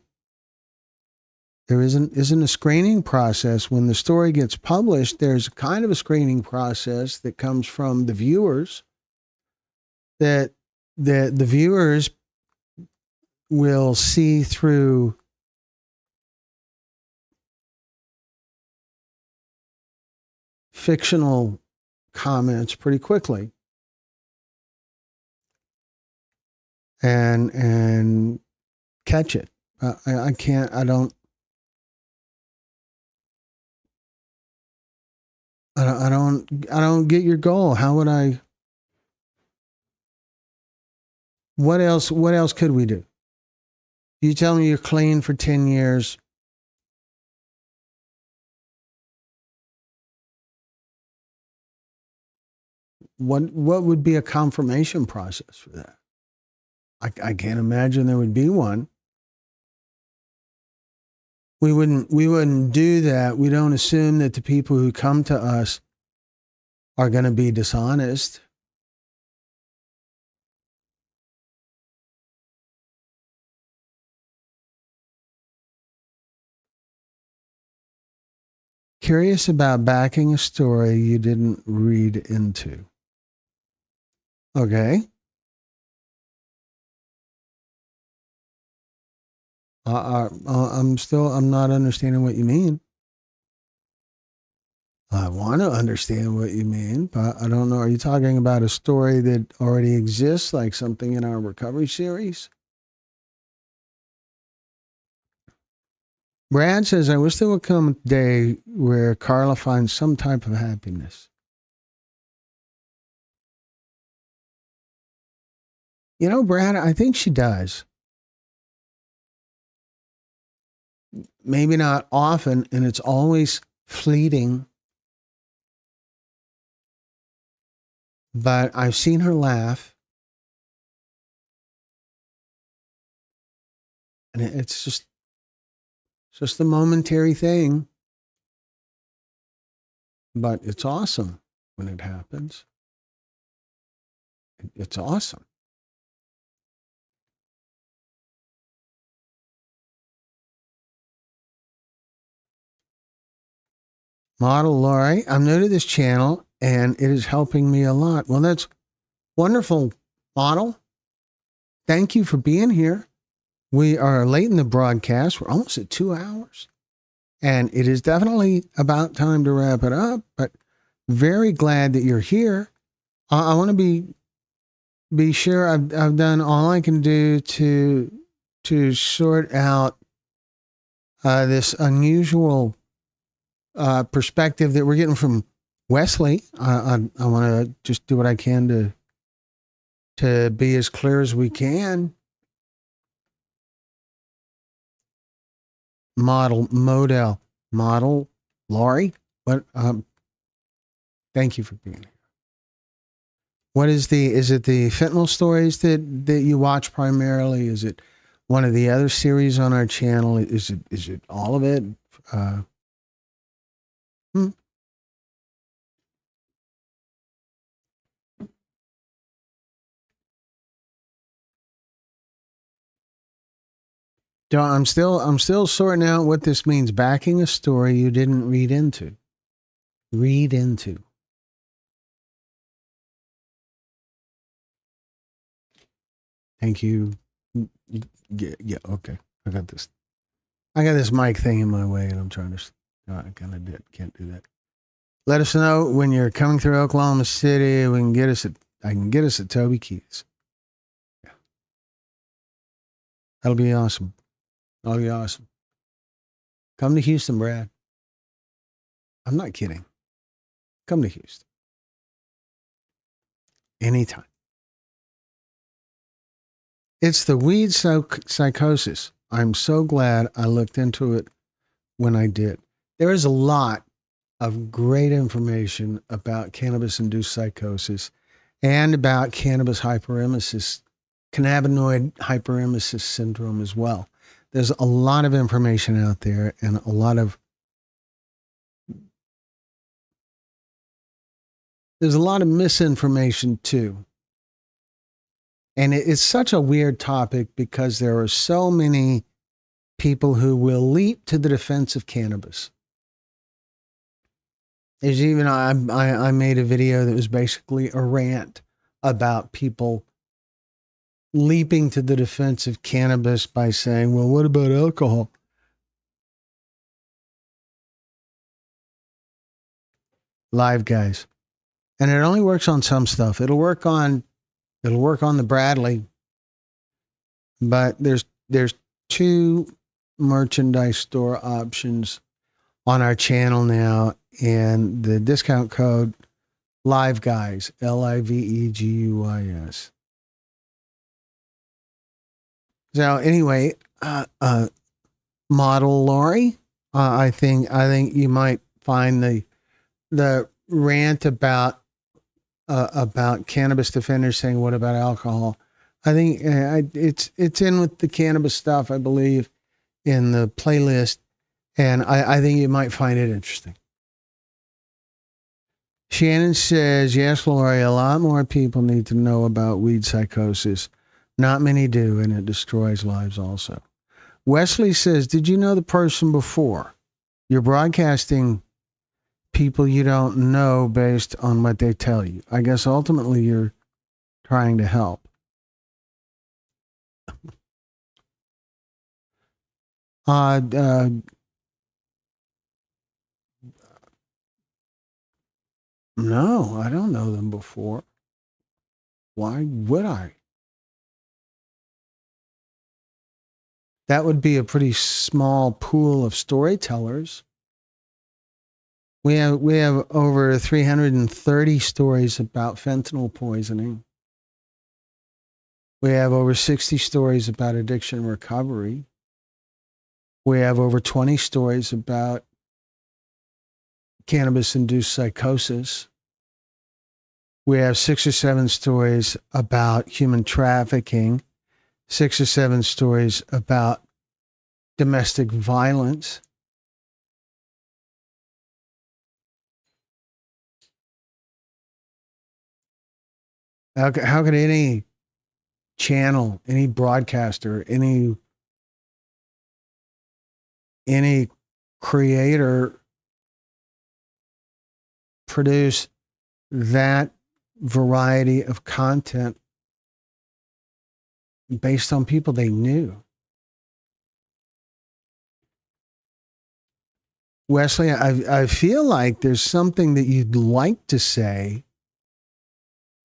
screening process. When the story gets published, there's kind of a screening process that comes from the viewers that the viewers will see through fictional comments pretty quickly and catch it. I can't. I don't get your goal. How would I? What else could we do? You tell me you're clean for 10 years. What would be a confirmation process for that? I can't imagine there would be one. We wouldn't do that. We don't assume that the people who come to us are going to be dishonest. Curious about backing a story you didn't read into. Okay. I'm not understanding what you mean. I want to understand what you mean, but I don't know. Are you talking about a story that already exists, like something in our recovery series? Brad says, I wish there would come a day where Carla finds some type of happiness. You know, Brad, I think she does. Maybe not often, and it's always fleeting, but I've seen her laugh, and it's just a momentary thing, but it's awesome when it happens. It's awesome. Model Lori, I'm new to this channel and it is helping me a lot. Well, that's wonderful, Model. Thank you for being here. We are late in the broadcast. We're almost at 2 hours. And it is definitely about time to wrap it up, but very glad that you're here. I want to be sure I've done all I can do to sort out this unusual perspective that we're getting from Wesley. I want to just do what I can to be as clear as we can. Model, Laurie. What? Thank you for being here. What is it the fentanyl stories that you watch primarily? Is it one of the other series on our channel? Is it all of it? Uh, hmm. I'm still sorting out what this means. Backing a story you didn't read into. Read into. Thank you. Yeah, okay. I got this. I got this mic thing in my way, and I'm trying to. I kind of can't do that. Let us know when you're coming through Oklahoma City. We can get us at. I can get us at Toby Keith's. Yeah, that'll be awesome. That'll be awesome. Come to Houston, Brad. I'm not kidding. Come to Houston anytime. It's the weed psychosis. I'm so glad I looked into it when I did. There is a lot of great information about cannabis induced psychosis and about cannabis hyperemesis, cannabinoid hyperemesis syndrome as well. There's a lot of information out there and there's a lot of misinformation too. And it's such a weird topic because there are so many people who will leap to the defense of cannabis. There's even I made a video that was basically a rant about people leaping to the defense of cannabis by saying, "Well, what about alcohol?" Live guys, and it only works on some stuff. It'll work on the Bradley, but there's two merchandise store options on our channel now, and the discount code Live Guys, LIVEGUYS. So anyway, model Lori, I think you might find the rant about cannabis defenders saying, "What about alcohol?" I think it's in with the cannabis stuff, I believe, in the playlist, and I think you might find it interesting. Shannon says, "Yes, Lori, a lot more people need to know about weed psychosis. Not many do, and it destroys lives also." Wesley says, "Did you know the person before? You're broadcasting people you don't know based on what they tell you. I guess ultimately you're trying to help." Uh, uh, no, I don't know them before. Why would I? That would be a pretty small pool of storytellers. We have over 330 stories about fentanyl poisoning. We have over 60 stories about addiction recovery. We have over 20 stories about cannabis induced psychosis. We have 6 or 7 stories about human trafficking, 6 or 7 stories about domestic violence. How could any channel, any broadcaster, any creator produce that variety of content based on people they knew? Wesley, I feel like there's something that you'd like to say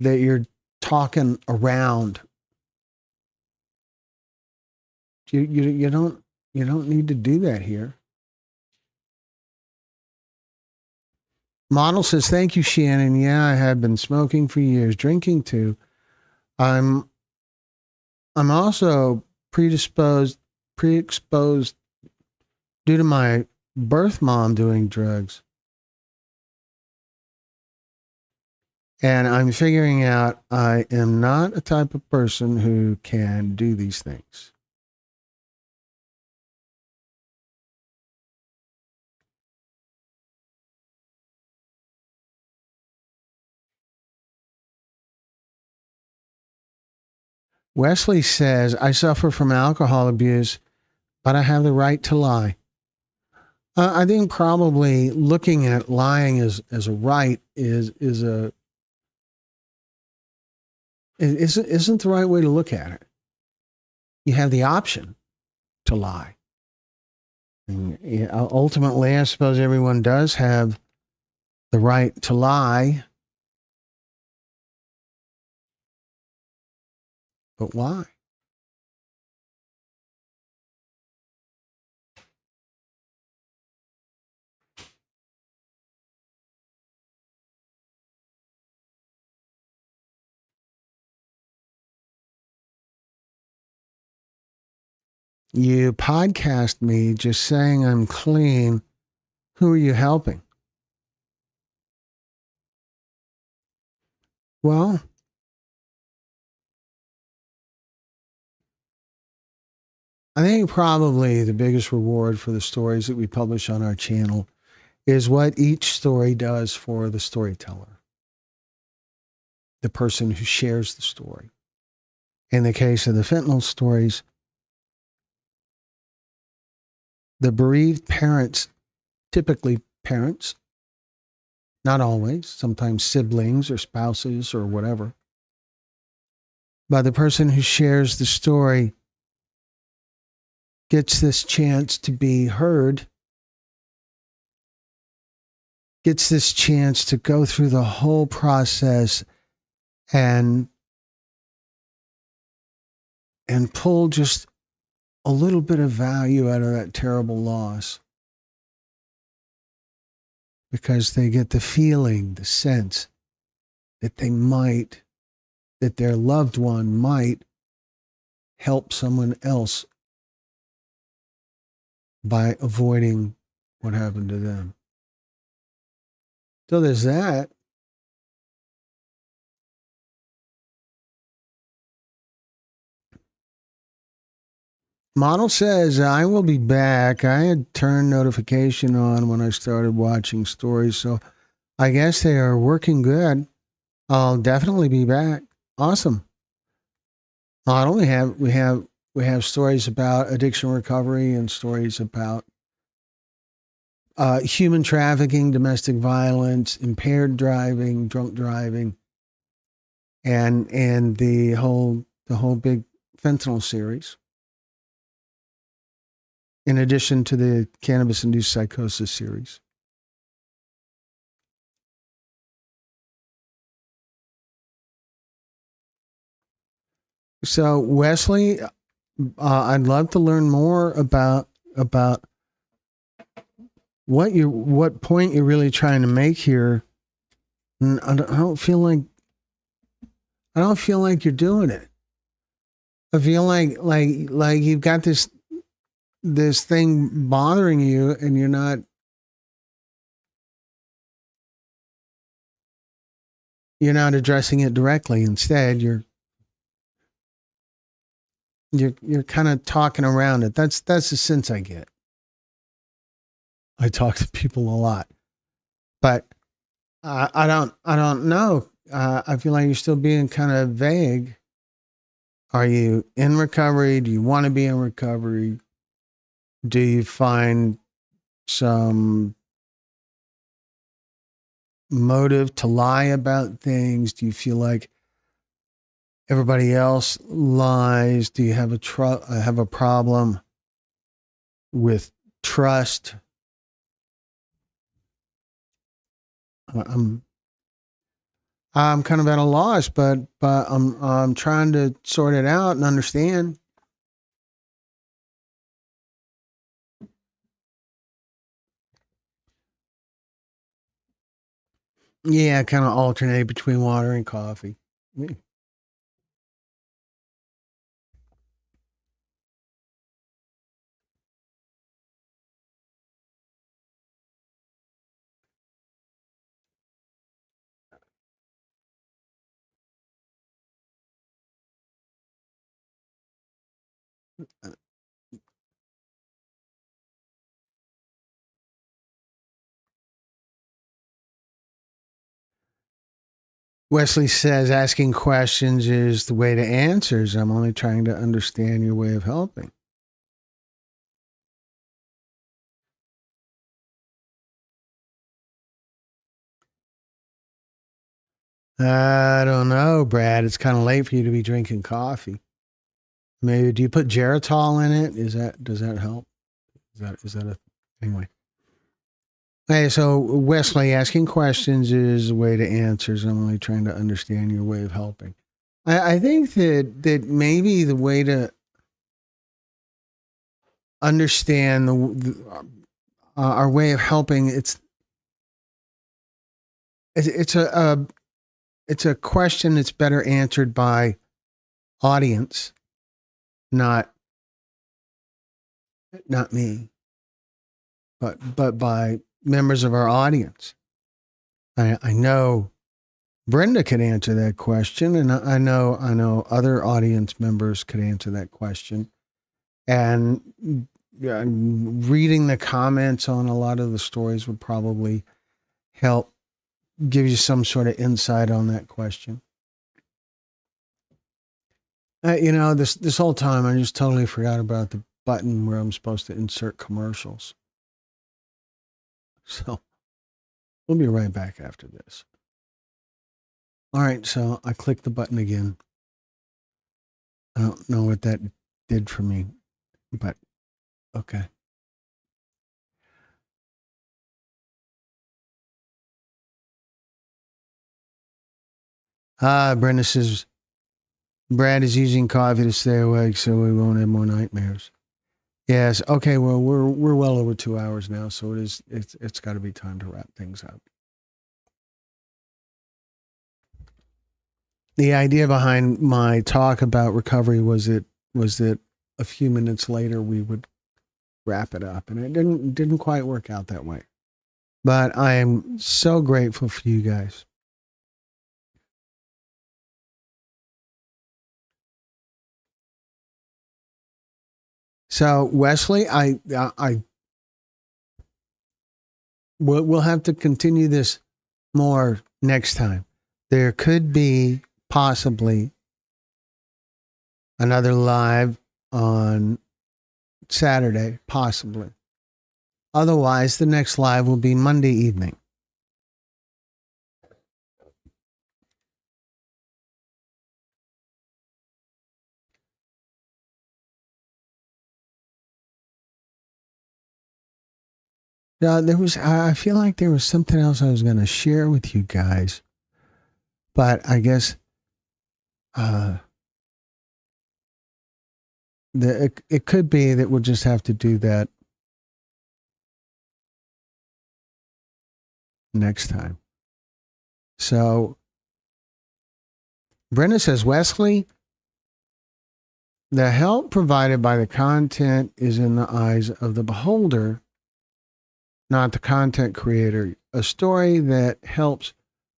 that you're talking around. You don't need to do that here. Model says, "Thank you, Shannon. Yeah, I have been smoking for years, drinking too. I'm I'm also pre-exposed due to my birth mom doing drugs. And I'm figuring out I am not a type of person who can do these things." Wesley says, "I suffer from alcohol abuse, but I have the right to lie. I think probably looking at lying as a right isn't the right way to look at it. You have the option to lie. And ultimately, I suppose everyone does have the right to lie, but why? You podcast me just saying I'm clean. Who are you helping? Well, I think probably the biggest reward for the stories that we publish on our channel is what each story does for the storyteller, the person who shares the story. In the case of the fentanyl stories, the bereaved parents, typically parents, not always, sometimes siblings or spouses or whatever, but the person who shares the story gets this chance to be heard, gets this chance to go through the whole process and pull just a little bit of value out of that terrible loss, because they get the feeling, the sense that that their loved one might help someone else by avoiding what happened to them. So there's that. Model says, I will be back. I had turned notification on when I started watching stories, so I guess they are working good. I'll definitely be back. Awesome. Not only we have stories about addiction recovery and stories about human trafficking, domestic violence, impaired driving, drunk driving, and the whole big fentanyl series. In addition to the cannabis-induced psychosis series. So Wesley, I'd love to learn more about what point you're really trying to make here. And I don't feel like you're doing it. I feel like you've got this thing bothering you, and you're not addressing it directly. Instead, you're kind of talking around it. That's the sense I get. I talk to people a lot, but I don't know. I feel like you're still being kind of vague. Are you in recovery? Do you want to be in recovery? Do you find some motive to lie about things? Do you feel like everybody else lies? Do you have have a problem with trust? I'm I'm kind of at a loss, but I'm trying to sort it out and understand. Yeah, kind of alternate between water and coffee. Yeah. Wesley says asking questions is the way to answers. I'm only trying to understand your way of helping. I don't know, Brad. It's kind of late for you to be drinking coffee. Maybe do you put Geritol in it? Does that help? Is that a anyway? Hey, so Wesley, asking questions is a way to answer. So I'm only trying to understand your way of helping. I think that maybe the way to understand our way of helping it's it's a question that's better answered by audience, not not me, but by members of our audience. I know Brenda could answer that question, and I know other audience members could answer that question. And reading the comments on a lot of the stories would probably help give you some sort of insight on that question. This whole time I just totally forgot about the button where I'm supposed to insert commercials. So we'll be right back after this. All right, so I clicked the button again. I don't know what that did for me, but okay. Brenda says Brad is using coffee to stay awake so we won't have more nightmares. Yes. Okay. Well, we're well over 2 hours now, so it's got to be time to wrap things up. The idea behind my talk about recovery was that a few minutes later we would wrap it up, and it didn't quite work out that way. But I am so grateful for you guys. So Wesley, I we'll have to continue this more next time. There could be possibly another live on Saturday, possibly. Otherwise, the next live will be Monday evening. I feel like there was something else I was going to share with you guys, but I guess uh, it could be that we'll just have to do that next time. So Brenda says, Wesley, the help provided by the content is in the eyes of the beholder, not the content creator. A story that helps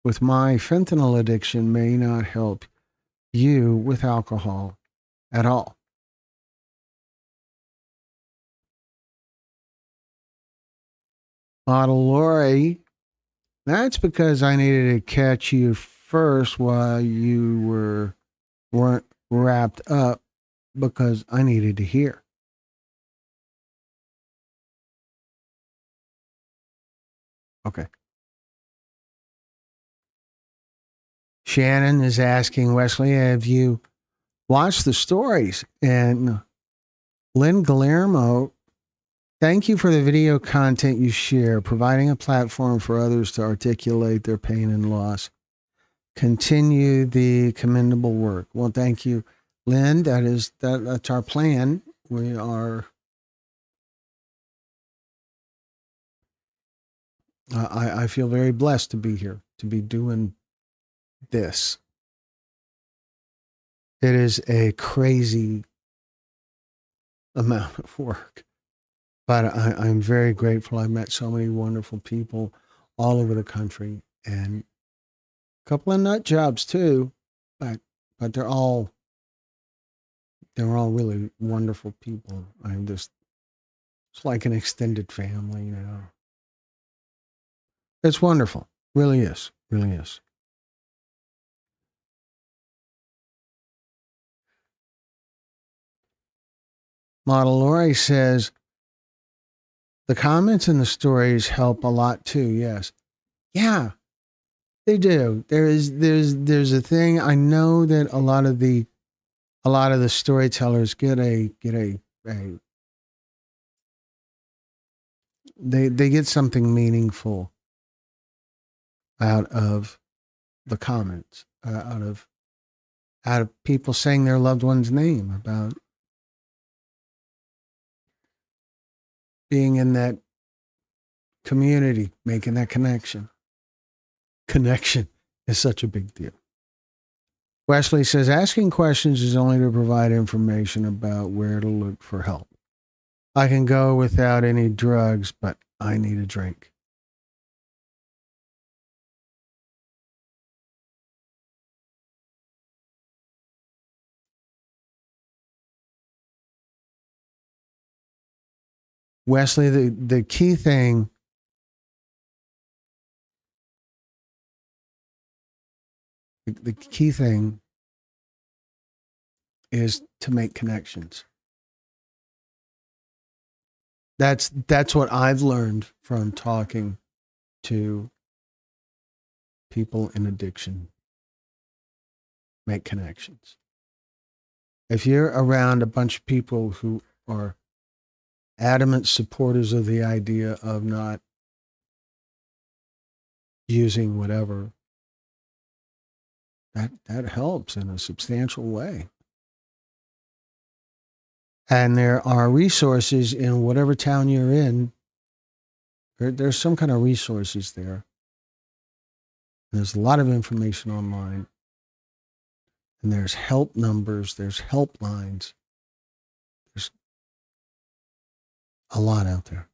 with my fentanyl addiction may not help you with alcohol at all. Model Lori, that's because I needed to catch you first while you weren't wrapped up because I needed to hear. Okay. Shannon is asking Wesley, have you watched the stories? And Lynn Guillermo, thank you for the video content you share, providing a platform for others to articulate their pain and loss. Continue the commendable work. Well, thank you, Lynn. That's our plan. We are. I feel very blessed to be here, to be doing this. It is a crazy amount of work, but I'm very grateful. I met so many wonderful people all over the country, and a couple of nut jobs too, but but they're all really wonderful people. It's like an extended family. It's wonderful, really is, really is. Model Lori says the comments in the stories help a lot too. Yes, yeah. They do. There's a thing. I know that a lot of the storytellers a they get something meaningful out of the comments, out of people saying their loved one's name, about being in that community, making that connection. Connection is such a big deal. Wesley says asking questions is only to provide information about where to look for help. I can go without any drugs, but I need a drink. Wesley, the key thing, the key thing is to make connections. That's what I've learned from talking to people in addiction. Make connections. If you're around a bunch of people who are adamant supporters of the idea of not using whatever, that helps in a substantial way. And there are resources in whatever town you're in. There's some kind of resources there. There's a lot of information online. And there's help numbers, there's helplines. There's a lot out there.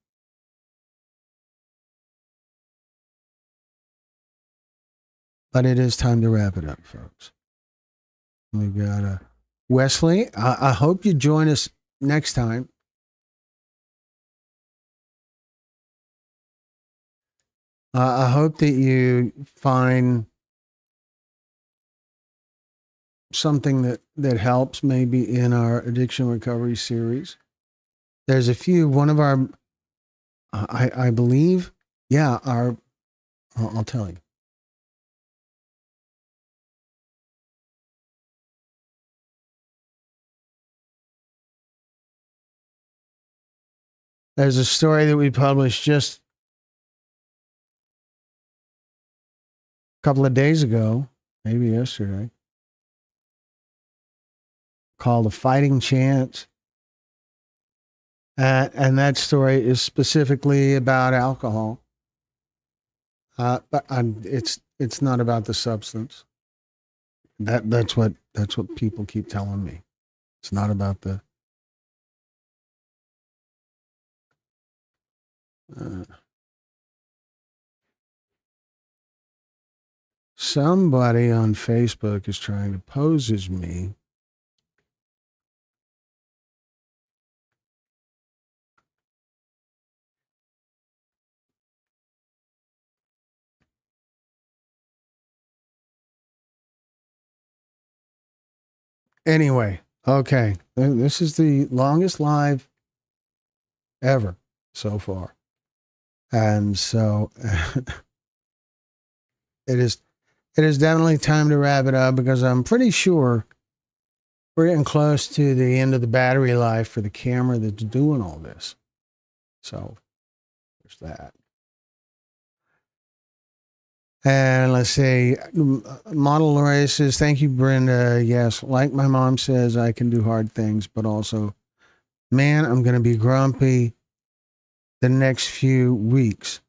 But it is time to wrap it up, folks. We've got Wesley. I hope you join us next time. I hope that you find something that helps, maybe in our addiction recovery series. There's a few. One of our, I believe, yeah, I'll tell you. There's a story that we published just a couple of days ago, maybe yesterday, called A Fighting Chance. And that story is specifically about alcohol. But it's not about the substance. That's what people keep telling me. It's not about the. Uh, Somebody on Facebook is trying to pose as me. Anyway, okay. This is the longest live ever so far. And so it is definitely time to wrap it up, because I'm pretty sure we're getting close to the end of the battery life for the camera that's doing all this. So there's that. And let's see, Model Lori says, thank you, Brenda. Yes, like my mom says, I can do hard things, but also, man, I'm going to be grumpy the next few weeks.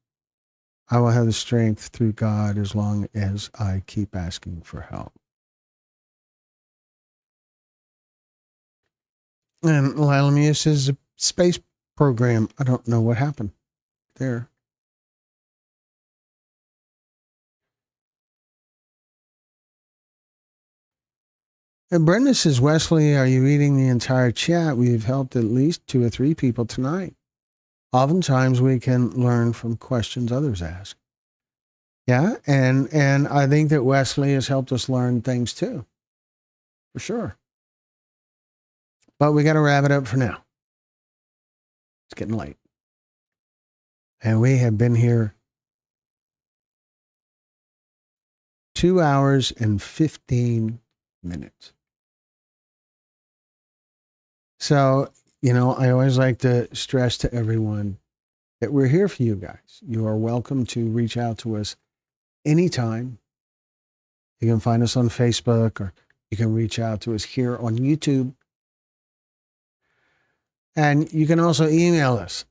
I will have the strength through God as long as I keep asking for help. And Lila Mia says, a space program. I don't know what happened there. And Brenda says, Wesley, are you reading the entire chat? We've helped at least 2 or 3 people tonight. Oftentimes we can learn from questions others ask. Yeah, and I think that Wesley has helped us learn things too, for sure. But we got to wrap it up for now. It's getting late. And we have been here 2 hours and 15 minutes. So, I always like to stress to everyone that we're here for you guys. You are welcome to reach out to us anytime. You can find us on Facebook, or you can reach out to us here on YouTube. And you can also email us.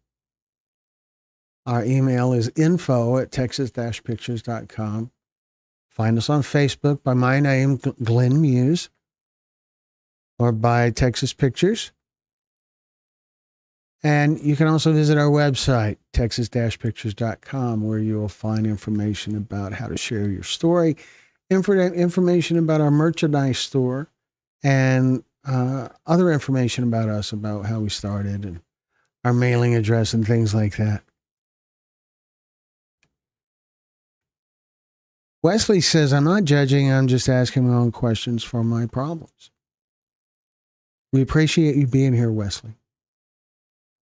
Our email is info@texas-pictures.com. Find us on Facebook by my name, Glenn Muse, or by Texas Pictures. And you can also visit our website, texas-pictures.com, where you'll find information about how to share your story, information about our merchandise store, and other information about us, about how we started and our mailing address and things like that. Wesley says, I'm not judging, I'm just asking my own questions for my problems. We appreciate you being here, Wesley.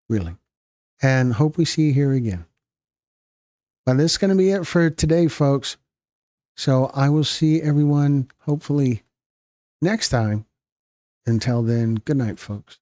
Really. And hope we see you here again. But this is going to be it for today, folks. So I will see everyone hopefully next time. Until then, good night, folks.